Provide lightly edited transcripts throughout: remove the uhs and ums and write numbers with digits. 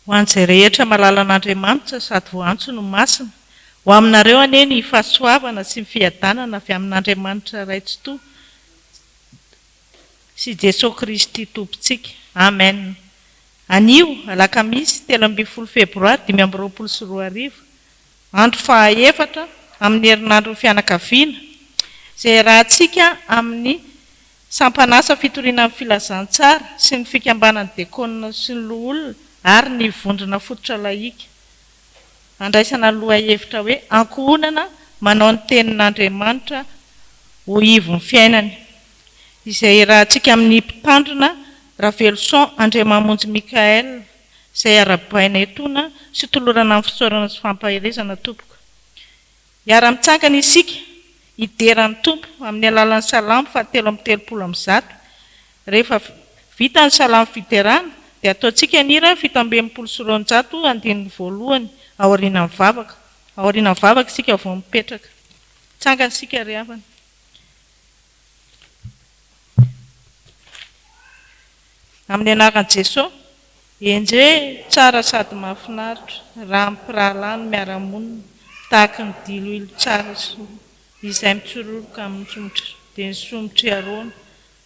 Ho an'izay rehetra malala an'Andriamanitra sady voantso no masina, ho aminareo anie ny fahasoavana sy ny fiadanana avy amin'Andriamanitra raitsotoa sy Jesosy Kristy tompontsika. Amen. Anio alakamisy 13 febroary 2024, andro faha-efatra amin'ny herinandro ny Fianakaviana, izay rahantsika amin'ny sampanasa fitoriana amin'ny filazantsara sy ny fikambanany diakonina sy ny loholona ary ny vondrona fototra laika. Andraisana loha hevitra hoe Ankohonana manao ny tenin'Andriamanitra ho ivon'ny fiainany, izay rahantsika amin'ny Mpitandrina RAVELOSON Andriamamonjy Mickael, izay arabaina etona sy tolorana amin'ny fisaorana sy fampaherezana tompoko. Iara-mitsangana isika hideran'ny tompo amin'ny alalan'ny Salamo 7:30. Rehefa vita ny Salamo Fiderana dia ataontsika ny hira 7:20 andininy voalohany aorian'ny Vavaka. Aorian'ny Vavaka isika vao mipetraka. Tsangana isika ry havana. Amin'ny anaran'i Jesosy, enjre tsara sady mahafinaritra, raha mipirahalany miara-monina, tahaka ny diloilo tsara izay mitsororoka amin'ny somotra, dia ny somotry aroana,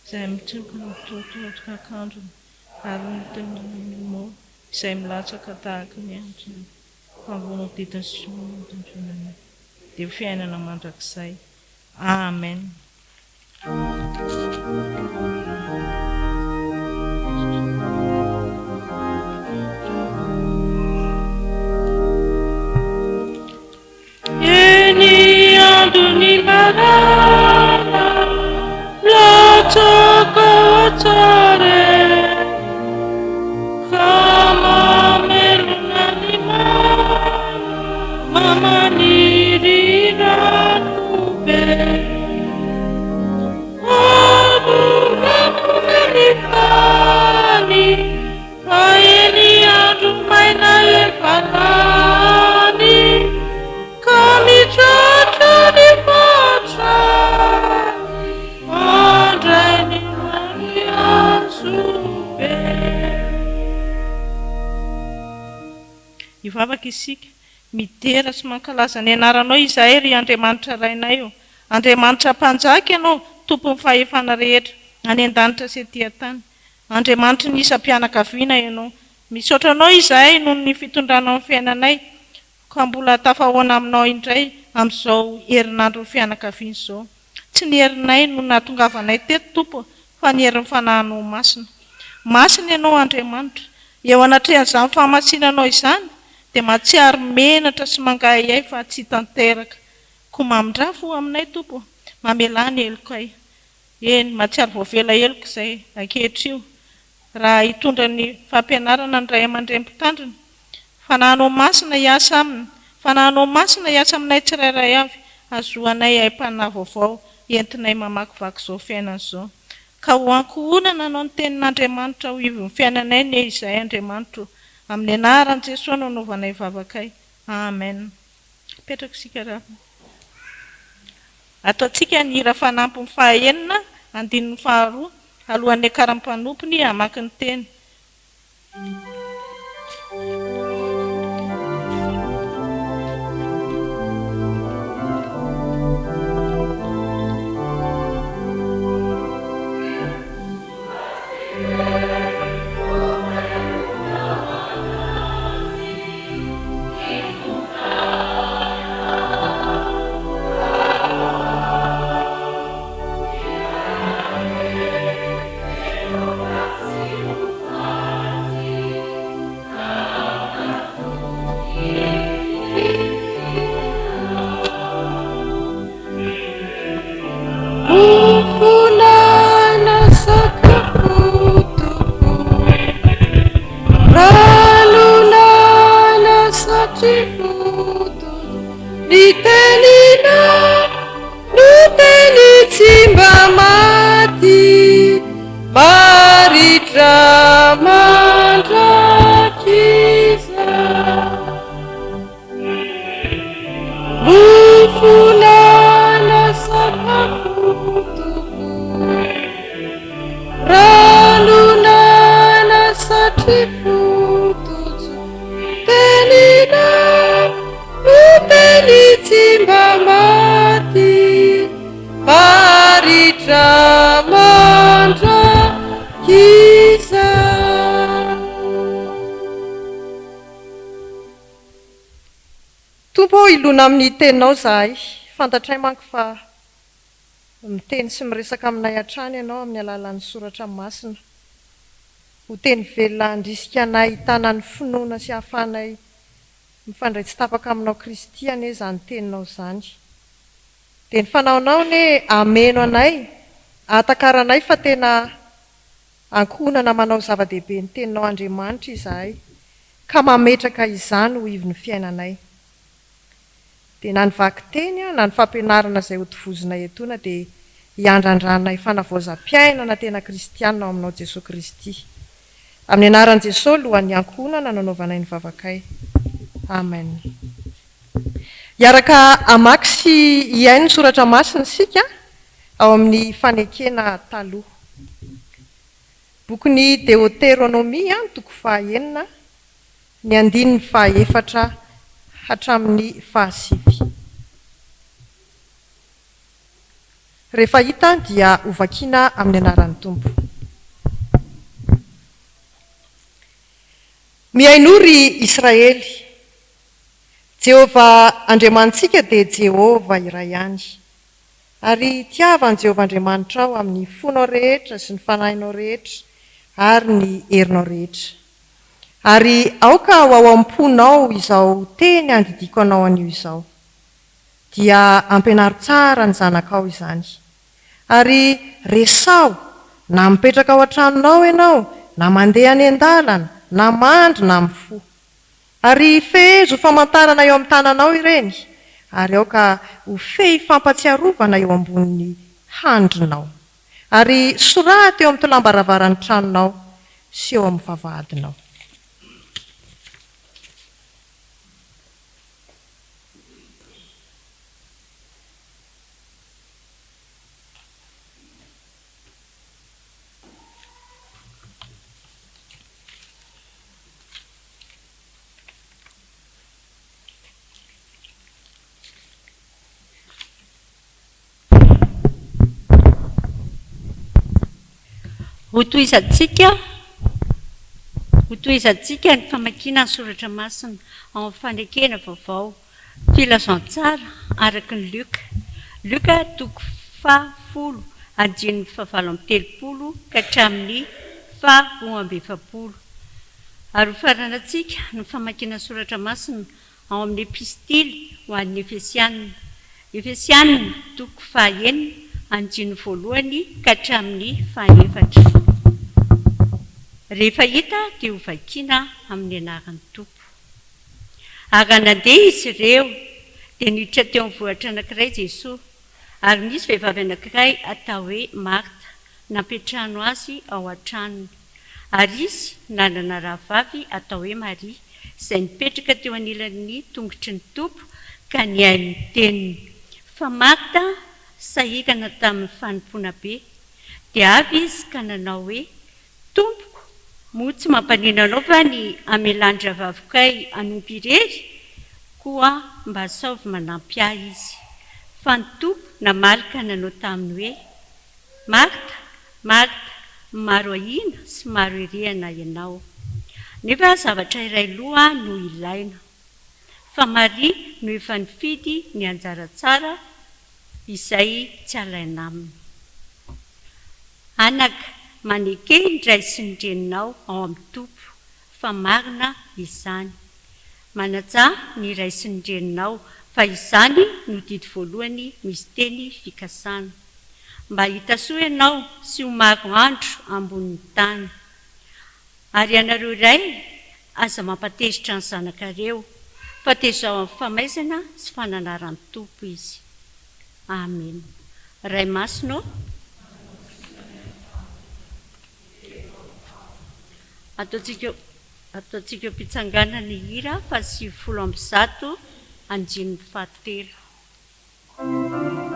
izay mitsoka ny tototra kakandrona, ary ny tenan'Andriamanitra izay milatsaka tahaka ny andro, fangono didiny sy tontosain'i, dia fiainana mandrakizay. Amen. Andro'Ny marana, latsaka tsare, mamelona ny mamaniry rano be, adorana ny tany, aeny andro maina efanany, ka mitratra ny fatra, andray ny mariazobe. Ivavaka isika, midera sy mankalaza ny anaranao izahay ry Andriamanitra rainay io. Andriamanitra mpanjaka ianao, tompon'ny fahefana rehetra, any an-danitra sy etỳ an-tany. Andriamanitra ny isam-pianakaviana ianao. Misaotra anao izahay noho ny fitondrana amin'ny fiainanay, ka mbola tafahoana aminao indray amin'izao herinandro ny fianakaviana izao. Tsy ny herinay no nahatongavanay teto tompo, fa ny herin'ny fanahinao masina. Masina ianao Andriamanitra, eo anatrehan'izany fahamasinanao izany, dia mahatsiaro menatra sy mangahay fa tsy tanteraka. Ko mamindrafo aminay tompo, mamelany elokay. Eny, mahatsiaro voavela eloko izay ankehitr'io. Raha hitondra ny fampianarana ny ray aman-dreny Mpitandrina, fanahinao masina hiasa aminy, fanahinao masina hiasa aminay tsirairay avy, azoanay haim-panahy vaovao entinay mamakivaky izao fiainana izao. Ka ho Ankohonana anao ny tenin'Andriamanitra ho ivon'ny fiainanay ny izay Andriamanitra, amin'ny anaran'i Jesosy no novanay vavakay. Amen. Petraka isika raha. Ataontsika ny hira fanampy ny fahaenina, andininy faharoa, alohan'ny akaram-panompony hamaky ny teny. Tompo ilona amin'ny teninao zahay, fantatray manko fa miteny sy miresaka aminay hatrany ianao amin'ny alalan'ny Soratra Masina. Ho teny velona andrisika anay tanan'ny finoana sy hafanay mifandray tsy tapaka aminao Kristy ane izany teninao izany. Dia ny fanaonao ne ameno anay, atakaranay fa tena ankohonana manao zava-dehibe ny teninao Andriamanitra izahay, ka mametraka izany ho ivon'ny fiainanay. Dia na ny Vakiteny na ny fampianarana izay hotovozonay etona dia hiandrandranay fanavaozam-piainana tena kristianina ao aminao Jesosy Kristy. Amin'ny anaran'i Jesosy lohan'ny Ankohonana nanaovanay ny Vavakay. Amen. Iaraka amaky sy hiaino ny Soratra Masina isika ao amin'ny fanekena taloha. Bokin'ny Deutéronomie, toko 9, ny 14 hatramin'ny 19. Rehefa hita dia ho vakiana amin'ny anaran'ny Tompo. Miainory Israely, Jehovah Andriamantsika dia Jehovah iray ihany. Ary tiavan Jehovah Andriamanitra ao amin'ny fonao rehetra sy ny fanahinao rehetra ary ny herinao rehetra. Ary aoka ho ao am-ponao izao teny andidiko anao anio izao, dia ampianaro tsara ny zanakao izany. Ary resao, na mipetraka ao an-tranonao ianao, na mandeha any an-dalana, na mandry na mifoha. Ary fehezo famantarana eo amin'ny tananao ireny, ary aoka ho fehy fampatsiarovana eo ambonin'ny handrinao. Ary sorata eo amin'ny tolam-baravaran'ny tranonao sy eo amin'ny vavahadinao. Ho tohizantsika ny famakiana ny Soratra Masina ao amin'ny fanekena vaovao filazantsara araka ny Luka toko 10 andininy 7:30 ka hatramin'ny 11:20. Ary ho faranantsika ny famakiana ny Soratra Masina ao amin'ny epistily ho an'ny Efesianina toko 1 andininy 1 ka hatramin'ny 4. Rehefa hita dia ho vakiana amin'ny anaran'ny Tompo. Ary nandeha izy ireo dia niditra teo amin'ny vohitra anankiray Jesosy, ary nisy vehivavy anankiray atao hoe Marta nampetrahany azy ao an-tranony. Ary izy nanana rahavavy atao hoe Maria, izay nipetraka teo anilan'ny tongotry ny Tompo ka nihay ny teniny. Fa Marta sahirana tamin'ny fanompoana be, dia avy izy ka nanao hoe, Tompoko, moa tsy mampanina anao va ny amelany rahavavikay anompy irery, koa mba saovy manampy ahy izy. Fa ny Tompo namalika nanao taminy hoe, Marta, Marta, maro ahina sy maro erehana ianao, nefa zavatra iray loha no ilaina. Fa Maria no efa nifidy ny anjara tsara izay tsy alaina aminy. Anaka, maneke ny ray sy ny reninao ao amin'ny Tompo, fa marina izany. Manaja ny ray sy ny reninao, fa izany no didy voalohany misy teny fikasana. Mba hita soa ianao sy ho maro andro ambonin'ny tany. Ary ianareo iray aza mampatezitra ny zanakareo, fa tezao amin'ny famaizana sy fananaran'ny Tompo izy. Amen. Ray masino. Ataontsika mpitsangana ny hira 7:1 andininy 7. Oh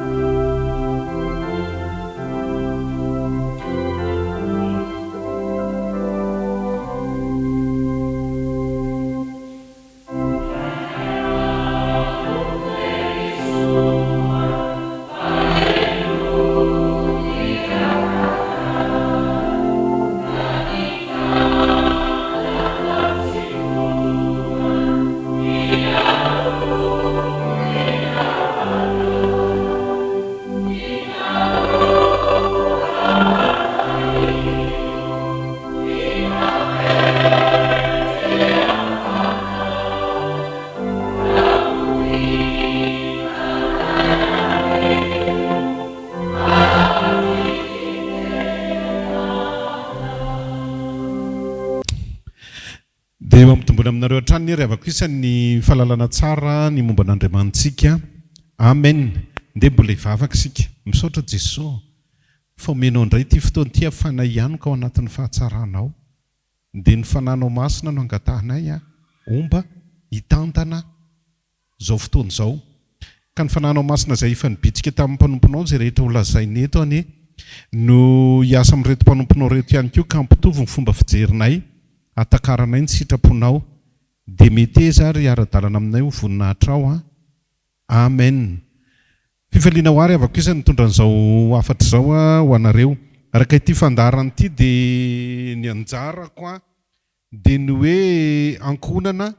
mbola aminareo hatrany ny ravako isan'ny fahalalana tsara ny momba an'Andriamantsika. Amen. Nde mbola ivavaka sika misaotra Jesosy fa omenao indray ty fotoana ty afanahianoko ao anatin'ny fahatsaranao. Dia ny fananao masina no angatahnay omba hitantana zao fotoana zao. Ka ny fananao masina izay efa nibitsika tamin'ny mpanomponao zay rehetra ho lazainy eto any no hiasa amin'reto mpanomponao reto ihany koa ka hampitovy ny fomba fijerinay atakaranay ny sitraponao dia mety zary ara-dalana aminay ho voninahitra ao. Amen. Fifaliana ho ary avako isa nitondra an'izao afatra zao ho anareo. Araka ity fandaharana ity dia ny anjarako dia ny hoe ankohonana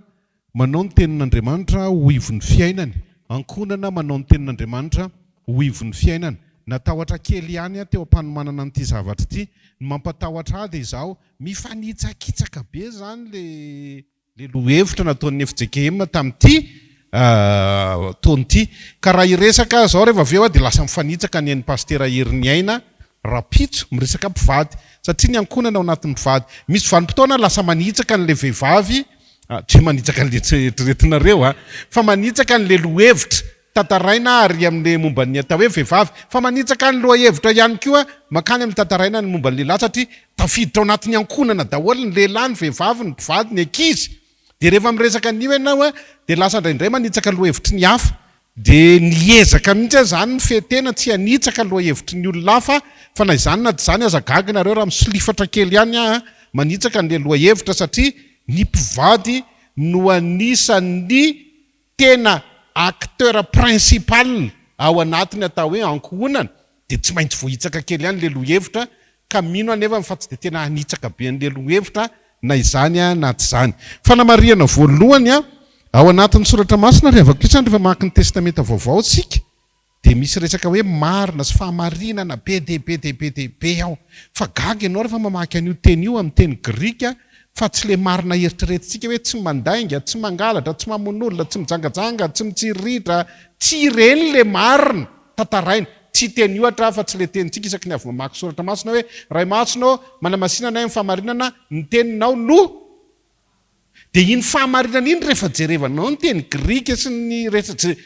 manao ny tenin'Andriamanitra ho ivon'ny fiainany. Ankohonana manao ny tenin'Andriamanitra ho ivon'ny fiainany. Natahotra kely ihany teo ampanomanana an'ity zavatra ity. Ny mampatahotra dia izaho mifanitsakitsaka be zany le lohevitra nataon'ny Fjkm tamin'ity taona ity. Ka raha iresaka zao rehefa avy eo dia lasa mifanitsaka ny an'ny pastera Herinandron'Ny rapitso miresaka mpivady satria ny ankohonana ao anatin'ny mpivady. Misy vanim-potoana lasa manitsaka n'le vehivavy, tsy manitsaka n'le eritreretinareo fa manitsaka n'le lohevitra tataraina ary amin'le momba ny atao hoe vehivavy, fa manitsaka ny lohahevitra ihany koa makany amin'ny tataraina ny momba ny lehilahy satria tafiditra ao anatin'ny ankohonana daholo ny lehilahy, ny vehivavy, ny mpivady, ny ankizy. Dia rehefa miresaka an'io ianao dia lasa indraindray manitsaka lohahevitry ny hafa. Dia niezaka mihitsy zany ny fetena tsy hanitsaka lohahevitry ny olona hafa, fa na izany na tsy izany aza gaga nareo raha misolifatra kely ihany manitsaka n'le lohahevitra satria ny mpivady no anisan'ny tena acteur principal ao anatiny atao hoe ankohonana. Dia tsy maintsy vohitsaka kely ihany le lohahevitra, ka mino anefa fa tsy dia tena hanitsaka be an'le lohahevitra na izany na tsy izany. Fanamariana voalohany ao anatin'ny Soratra Masina rehefa isany rehefa mamaky ny testamenta vaovao sika dia misy resaka hoe marina sy fahamarinana be be ao. Fa gaga ianao rehefa mamaky an'io teny io amin'ny teny Grika fa tsy le marina eritreretintsika hoe tsy mandainga, tsy mangalatra, tsy mamon'olona, tsy mijangajanga, tsy mitsiritra, tsy ireny le marina tataraina. Tsy teny io atra fa tsy le tenitsika isaky ny avy mamaky Soratra Masina hoe ray masina manamasina anay amin'ny fahamarinana ny teninao no. Dia iny fahamarinana iny rehefa jerevanao ny teny Grika sy ny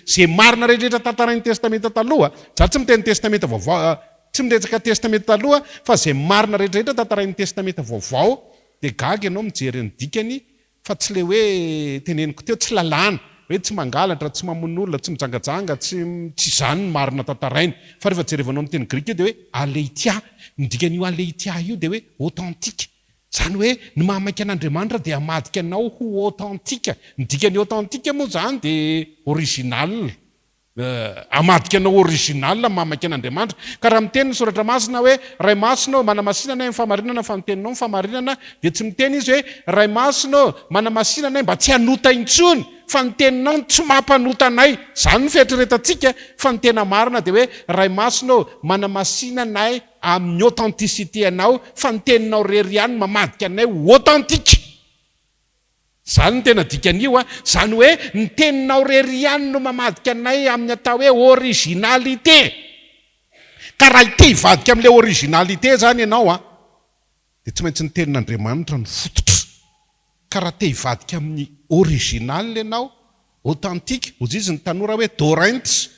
zay marina rehetra tatarain'ny testamenta taloha, za tsy miteny testamenta vaovao, tsy miresaka testamenta taloha fa zay marina rehetra tatarain'ny testamenta vaovao. Dia gaga ianao mijery ny dikany fa tsy le hoe teneniko teo tsy lalàna hoe tsy mangalatra, tsy mamon'olona, tsy mijangajanga, tsy izany ny marina tataraina. Fa rehefa jerevanao ny teny Grika dia hoe aleitia. Ny dikan'io aleitia io dia hoe authentique. Zany hoe ny mahamaika an'Andriamanitra dia hamadika anao ho authentique. Ny dikan'ny authentique moa zany dia original. Hamadika anao original mahamaika an'Andriamanitra. Ka raha miteny ny Soratra Masina hoe ray masina manamasina anay amin'ny fahamarinana fa miteninao ny fahamarinana, dia tsy miteny izy hoe ray masina manamasina anay mba tsy hanota intsony fa ny teninao tsy mampanota anay. Zany ny fieritreretantsika. Fa ny tena marina dia hoe ray masina manamasina anay amin'ny authenticité anao fa ny teninao rery ihany mamadika anay authentique. Zany ny tena dikan'io zany hoe ny teninao rery ihany no mamadika anay amin'ny atao hoe originalité. Ka raha ite hivadika amin'ilay originalité zany ianao dia tsy maintsy ny tenin'Andriamanitra no fototra. Ka raha te hivadika amin'ny original ianao authentique, hozy izy ny tanora hoe dorents.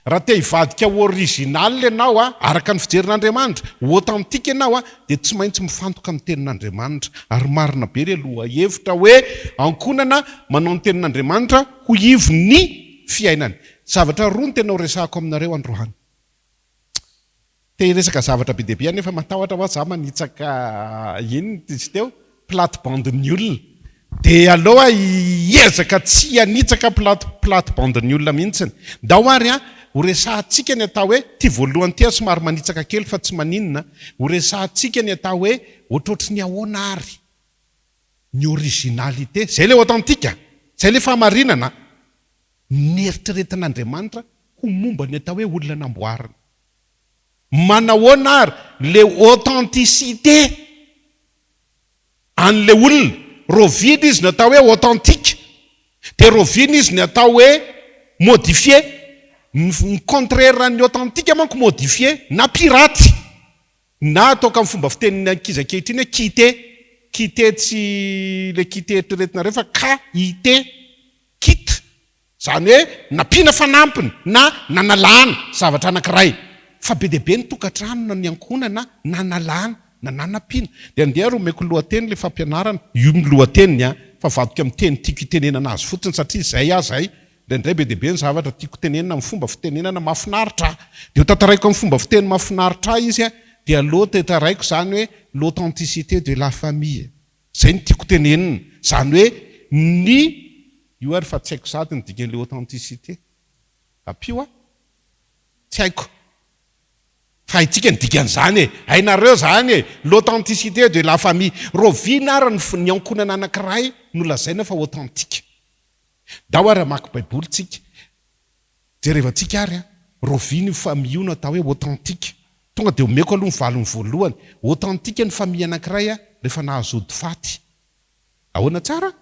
Raha te hivadika original ianao araka ny fijerin'Andriamanitra, authentique ianao dia tsy maintsy mifantoka amin'ny tenin'Andriamanitra. Ary marina be le lohahevitra hoe ankohonana manao ny tenin'Andriamanitra ho ivon'ny fiainany. Zavatra roa ny tena ho resahako aminareo androany. Te resaka zavatra be dia be nefa matahotra ho za manitsaka iny izy teo plate-bande-ny olona. Dia aloha hiezaka tsy hanitsaka plate-bande-ny olona mihitsiny. Dao ary ho resahantsika ny atao hoe ty voalohany ty somary manitsaka kely fa tsy maninona. Ho resahantsika ny atao hoe ohatrotry ny ahoana ary ny originalité. Zay le authentique, zay le fahamarinana. Ny eritreretin'Andriamanitra ho momba ny atao hoe olona namboarina. Manahoana ary le authenticité an'le olona. Rovina izy ny atao hoe authentique, dia rovina izy ny atao hoe modifié. Ny contraire ny authentique manko modifié na piraty na ataoko amin'ny fomba fitenin'ny ankizy ankehitriny hoe kité tsy le kité eritreretina fa ka ité kit zany hoe nampiana fanampiny na nanalana zavatra anankiray fa be deabe ny tokantrano na ny ankohonana nanalana na nanampiana dia andeha ro meko lohateny le fampianarana io ny lohateniny a fa vadoka amin'ny teny tiako itenenana azy fotsiny satria zay azy ay indray be deabe ny zavatra tiako tenenina amin'ny fomba fitenenana mahafinaritra dia ho tantaraiko amin'ny fomba fiteny mahafinaritra izy a dia aloha tantaraiko zany hoe l'authenticité de la famille zay ny tiako tenenina zany hoe ny io ary fa tsy haiko sady ny dikan'le authenticité apio a tsy haiko fa itsika ny dikan'izany e hainareo zany e l'authenticité de la famille rovina ary ny ankonana anankiray no lazaina fa authentique dao ary maka baiboly tsika jerevantsika ary a rovina io famille io no atao hoe authentique tonga dia omeko aloha ny valony voalohany authentique ny famille anankiray a rehefa nahazody faty ahoana tsara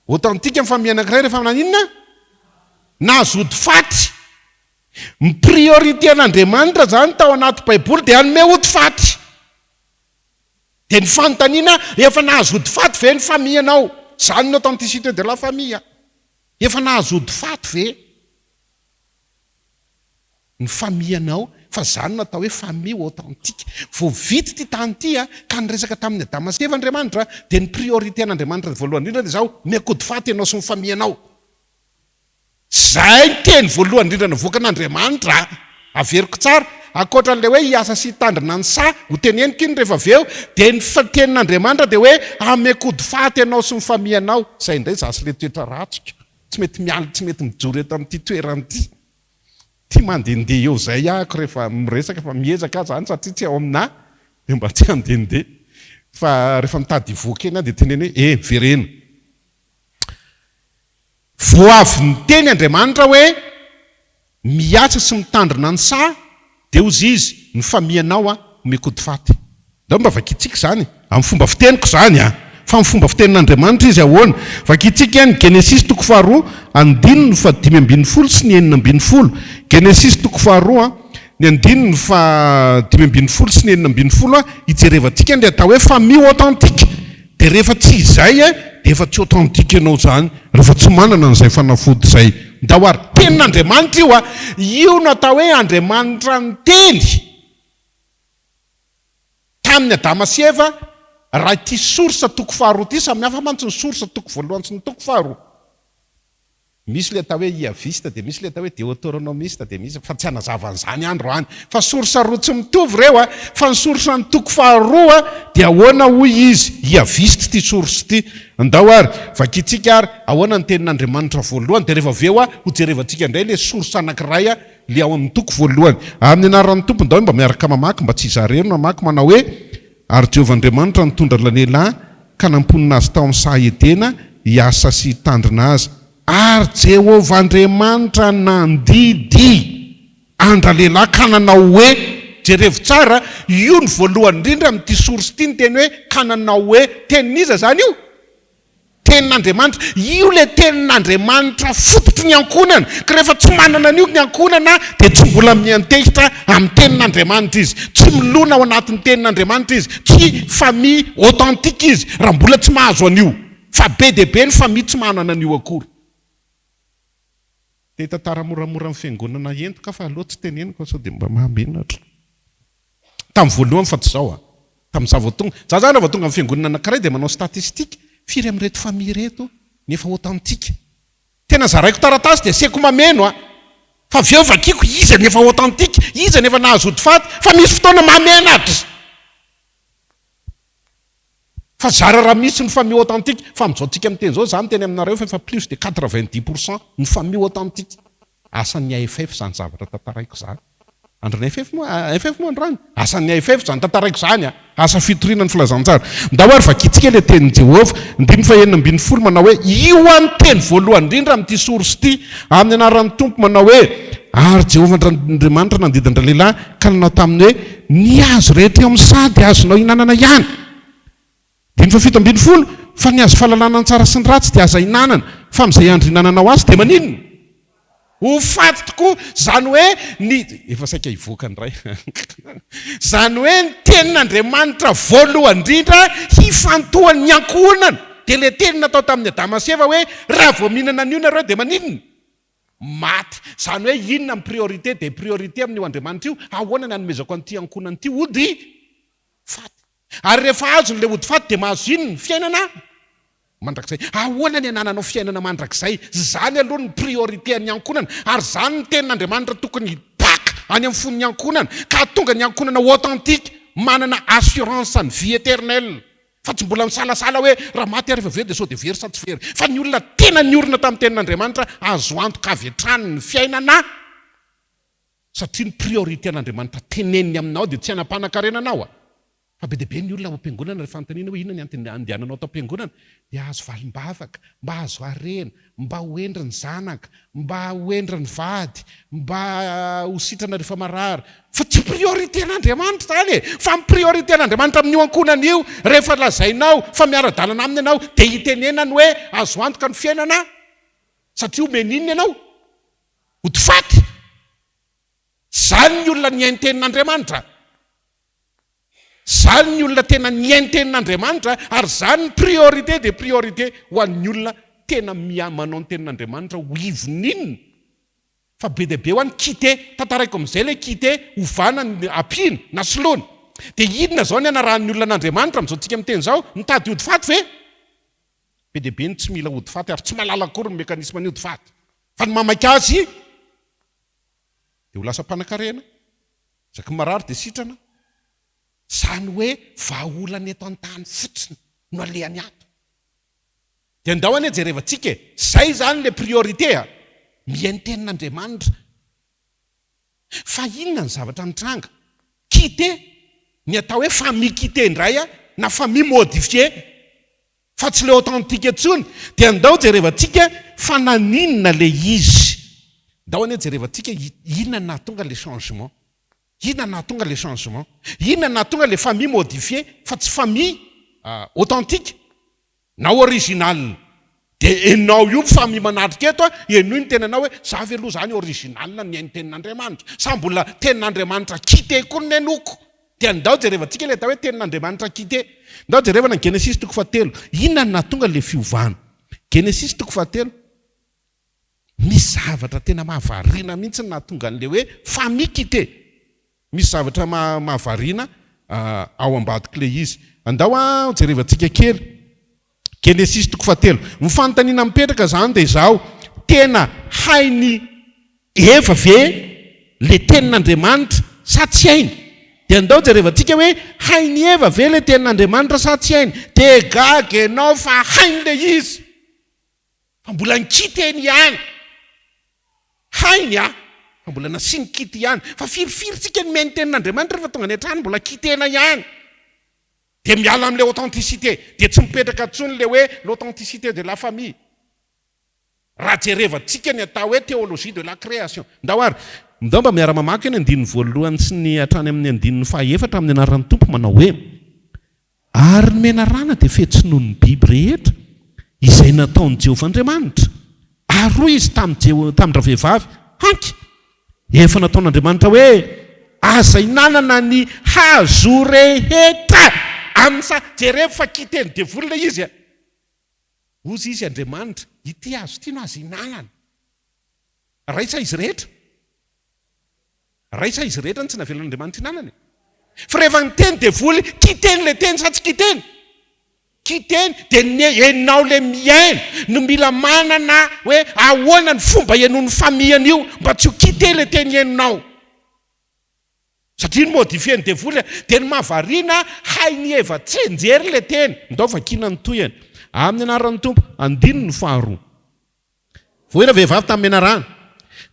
authentique ny famille anankiray rehefa naninona nahazody faty ny priorité an'Andriamanitra zany tao anaty baiboly dia hanome ody faty dia ny fanontaniana efa nahazody faty ve ny famille anao zany ny authenticité de la famille efa nahazody faty ve ny famille anao fa zany no atao hoe famille authentique vao vity ty tany ty a ka nyresaka tamin'ny adama sy eva Andriamanitra dia ny priorité an'Andriamanitra voalohany indrindra dia zao mekody faty ianao sy ny famille anao zay teny voalohany indrindra navoaka an'Andriamanitra averiko tsara akoatra an'ilay hoe hiasa sy hitandrina ny sa ho teneniko iny rehefa aveo dia ny tenin'Andriamanitra dia hoe amekody faty ianao sy ny famille anao zay indray zasy le toetra ratsika tsy mety mialy tsy mety mijoro eto amin'ity toeran'ity ty mandehandeha eo zay ahako rehefa miresaka fa miezaka zany satria tsy ao amina dia mba tsy handehandeha fa rehefa mitady ivoaka eny a dia teneny hoe verena vo avy ny teny Andriamanitra hoe miasa sy mitandrina ny sa dia ozy izy ny famille anao a mekody faty da mba vakitsika zany amin'ny fomba fiteniko zany a fa amin'ny fomba fitenin'Andriamanitra izy ahoana vakitsika ny Genesis 2 andininy fa 5:10 sy ny 9:10 Genesis 2 ny andininy fa 5:10 sy ny 9:10 ijerevantsika ny atao hoe famille authentique dia rehefa tsy izay dia efa tsy authentique ianao zany rehefa tsy manana n'izay fanafody zay da ho ary tenin'Andriamanitra io a io no atao hoe Andriamanitra ny teny tamin'ny adama sy eva raha ity sorsa toko faharoa ty samy hafa mantsy ny sorsa toko voalohany sy ny toko faharoa misy le atao hoe iavista dia misy le atao hoe deutéronomiste dia misy fa tsy hanazavan'izany andro any fa sorsa roa tsy mitovy reo a fa ny sorsa ny toko faharoa dia ahoana hoy izy iavista ty sorsa ty andao ary vakitsika ary ahoana ny tenin'Andriamanitra voalohany dia rehefa aveo a ho jerevantsika indray le sorsa anankiray a le ao amin'ny toko voalohany amin'ny anaran'ny tompo ndao mba miaraka mamaky mba tsy zareno namaky manao hoe ary Jehovah Andriamanitra nitondra lalelahy ka namponina azy tao amin'ny sahetena hiasa sy hitandrina azy ary Jehovah Andriamanitra nandidy andra lehilahy ka nanao hoe jerevo tsara io ny voalohany indrindra amin'ity source ity ny teny hoe ka nanao hoe teniniza zany io tenin'Andriamanitra io le tenin'Andriamanitra fototry ny ankonana ka rehefa tsy manana an'io ny ankonana dia tsy mbola miantehitra amin'ny tenin'Andriamanitra izy tsy milona ao anatin'ny tenin'Andriamanitra izy tsy famille authentique izy raha mbola tsy mahazo an'io fa be dia be ny famille tsy manana an'io akory dia tantara moramora amin'ny fiangonana entoka fa aloha tsy teneniko sao dia mba mahamenatra tamin'ny voalohany fa tsy zao a tamin'ny zavatonga za zany raha tonga amin'ny fiangonana anankiray dia manao statistika firy amin'ireto famille reto nefa authentique tena zaraiko taratasy dia aseko mameno a fa aveo vakiko iza nefa authentique iza nefa nahazody faty fa misy fotoana mamenatra fa zara raha misy ny famille authentique fa mizaotsika amin'ny teny zao zany teny aminareo fa plus de 90% ny famille authentique asan'ny AFF zany zavatra tantaraiko zany androny FF moa andrany asan'ny AFF zany tantaraiko zany asa fitoriana ny filazantsara ndao ary vakitsika le tenin'i Jehovah 9:10 manao hoe io any teny voalohany indrindra amin'ity source ity amin'ny anaran'ny tompo manao hoe ary Jehovah Andriamanitra nandidindra lehilahy ka nanao taminy hoe ny azo rehetra eo amin'ny sady azonao hinanana ihany 7:10 fa ny azo fahalalana ny tsara sy ny ratsy dia aza hinanana fa amin'izay andro hinananao azy dia maninona ho faty tokoa zany hoe ny efa saika hivoaka ny ray zany hoe ny tenin'Andriamanitra voalohany indrindra hifantohan'ny ankohonana dia le teny natao tamin'ny Adama sy Eva hoe raha vao mihinana an'io nareo dia maninona maty. Zany hoe inona ny priorité dia priorité amin'io Andriamanitra io ahoana ny anomezako an'ity ankohonana ity ody faty. Ary rehefa azo n'le ody faty dia mahazo inona ny fiainana mandrakizay. Ahoana ny anananao fiainana mandrakizay? Zany aloha ny priorité an'ny ankohonana. Ary zany ny tenin'Andriamanitra tokony hibaka any amin'ny fon'ny ankohonana ka tonga ny ankohonana authentique manana assurance ny vie éternelle. Fa tsy mbola misalasala hoe raha maty ary efa very dia sao dia very sa tsy very. Fa ny olona tena niorina tamin'ny tenin'Andriamanitra azo antoka avy hatrany ny fiainana satria ny priorité an'Andriamanitra teneniny aminao dia tsy hanam-panan-karenanao. Fa be dia be ny olona ao am-piangonana rehefa antaniana hoe inona ny andehananao tao am-piangonana dia azo valim-bavaka, mba azo harena, mba hoendry ny zanaka, mba hoendry ny vady, mba ho sitrana rehefa marary. Fa tsy priorité an'Andriamanitra zany e. Fa ny priorité an'Andriamanitra amin'io ankohonana io rehefa lazainao fa miara-dalana aminy ianao dia hitenenany hoe azo antoka ny fiainana satria omeninona ianao ody faty. Zany ny olona niainy tenin'Andriamanitra. Zany ny olona tena niainy tenin'Andriamanitra ary zany ny priorité dia priorité ho an'ny olona tena manao ny tenin'Andriamanitra ho ivon'ny. Fa be dia be ho an'ny kité tantaraiko amin'izay ilay kité hovana ny ampina na soloana. Dia inona zao ny anarahan'ny olona an'Andriamanitra amin'izao tsika miteny izao mitady ody faty ve? Be dia be ny tsy mila ody faty ary tsy malala akory ny mekanisme ny ody faty. Fa ny mamaika azy dia ho lasa mpanan-karena, zaky marary dia sitrana. Zany hoe vahaolana eto an-tany fotsiny no alehany ato. Dia andao any jerevantsika zay zany le priorité miainy tenin'Andriamanitra. Fa inona ny zavatra mitranga? Kité ny atao hoe famille kité indray na famille modifié fa tsy le authentique intsony. Dia andao jerevantsika fa naninona le izy. Andao any jerevantsika inona nahatonga le changement. Inona nahatonga le changement? Inona nahatonga le famille modifié fa tsy famille authentique na original? Dia enao io famille manatrika eto enao ny tenanao hoe za ve aloha zany original ny ainy tenin'Andriamanitra sa mbola tenin'Andriamanitra kité koa ny anoko. Dia andao jerevantsika le atao hoe tenin'Andriamanitra kité. Andao jerevana ny Genesis 3:7. Inona nahatonga le fiovana? Genesis 3:7. Misy zavatra tena mahavariana mihitsy nahatonga an'le hoe famille kité. Misy zavatra mahavariana ao ambadik'le izy. Andao jerevantsika kely Genesis 3:7. Mifanontaniana mipetraka zany dia izao tena hainy Eva ve le tenin'Andriamanitra sa tsy hainy? Dia andao jerevantsika hoe hainy Eva ve le tenin'Andriamanitra sa tsy hainy? Dia gaga ianao fa hainy le izy fa mbola nikiteny ihany. Hainy fa mbola nasiany kity ihany. Fa firifiritsika ny miainy tenin'Andriamanitra rehefa tonga ny an-trano mbola kitena ihany. Dia miala amin'ilay authenticité. Dia tsy mipetraka intsony le hoe l'authenticité de la famille. Raha jerevantsika ny atao hoe théologie de la création. Ndao ary ndao mba miara-mamaky ny andininy voalohany sy ny hatrany amin'ny andininy fahaefatra amin'ny anaran'ny Tompo manao hoe ary ny menarana dia fetsinoan'ny biby rehetra izay nataon'ny Jehovah Andriamanitra. Ary roa izy tamin-dra vehivavy hanky efa nataon'Andriamanitra hoe aza hinanana ny hazo rehetra amin'sa jereva fa kiteny devoly le izy ozy izy Andriamanitra ity hazo ity no aza hinanana. Raisa izy rehetra. Raisa izy rehetra ny tsy navelon'Andriamanitra hinanana. Fa rehefa ny teny devoly kiteny le teny sa tsy kiteny? Kiteny dia enao le miaina no mila manana hoe ahoana ny fomba ianon'ny famille io mba tsy ho kité le teny ianonao. Satria ny modifie ny devoly dia ny mahavariana hainy Eva tsy enjery le teny. Ndao vakina ny toyany amin'ny anaran'ny Tompo andininy ny faharoa. Voina vehivavy tamin'ny menarana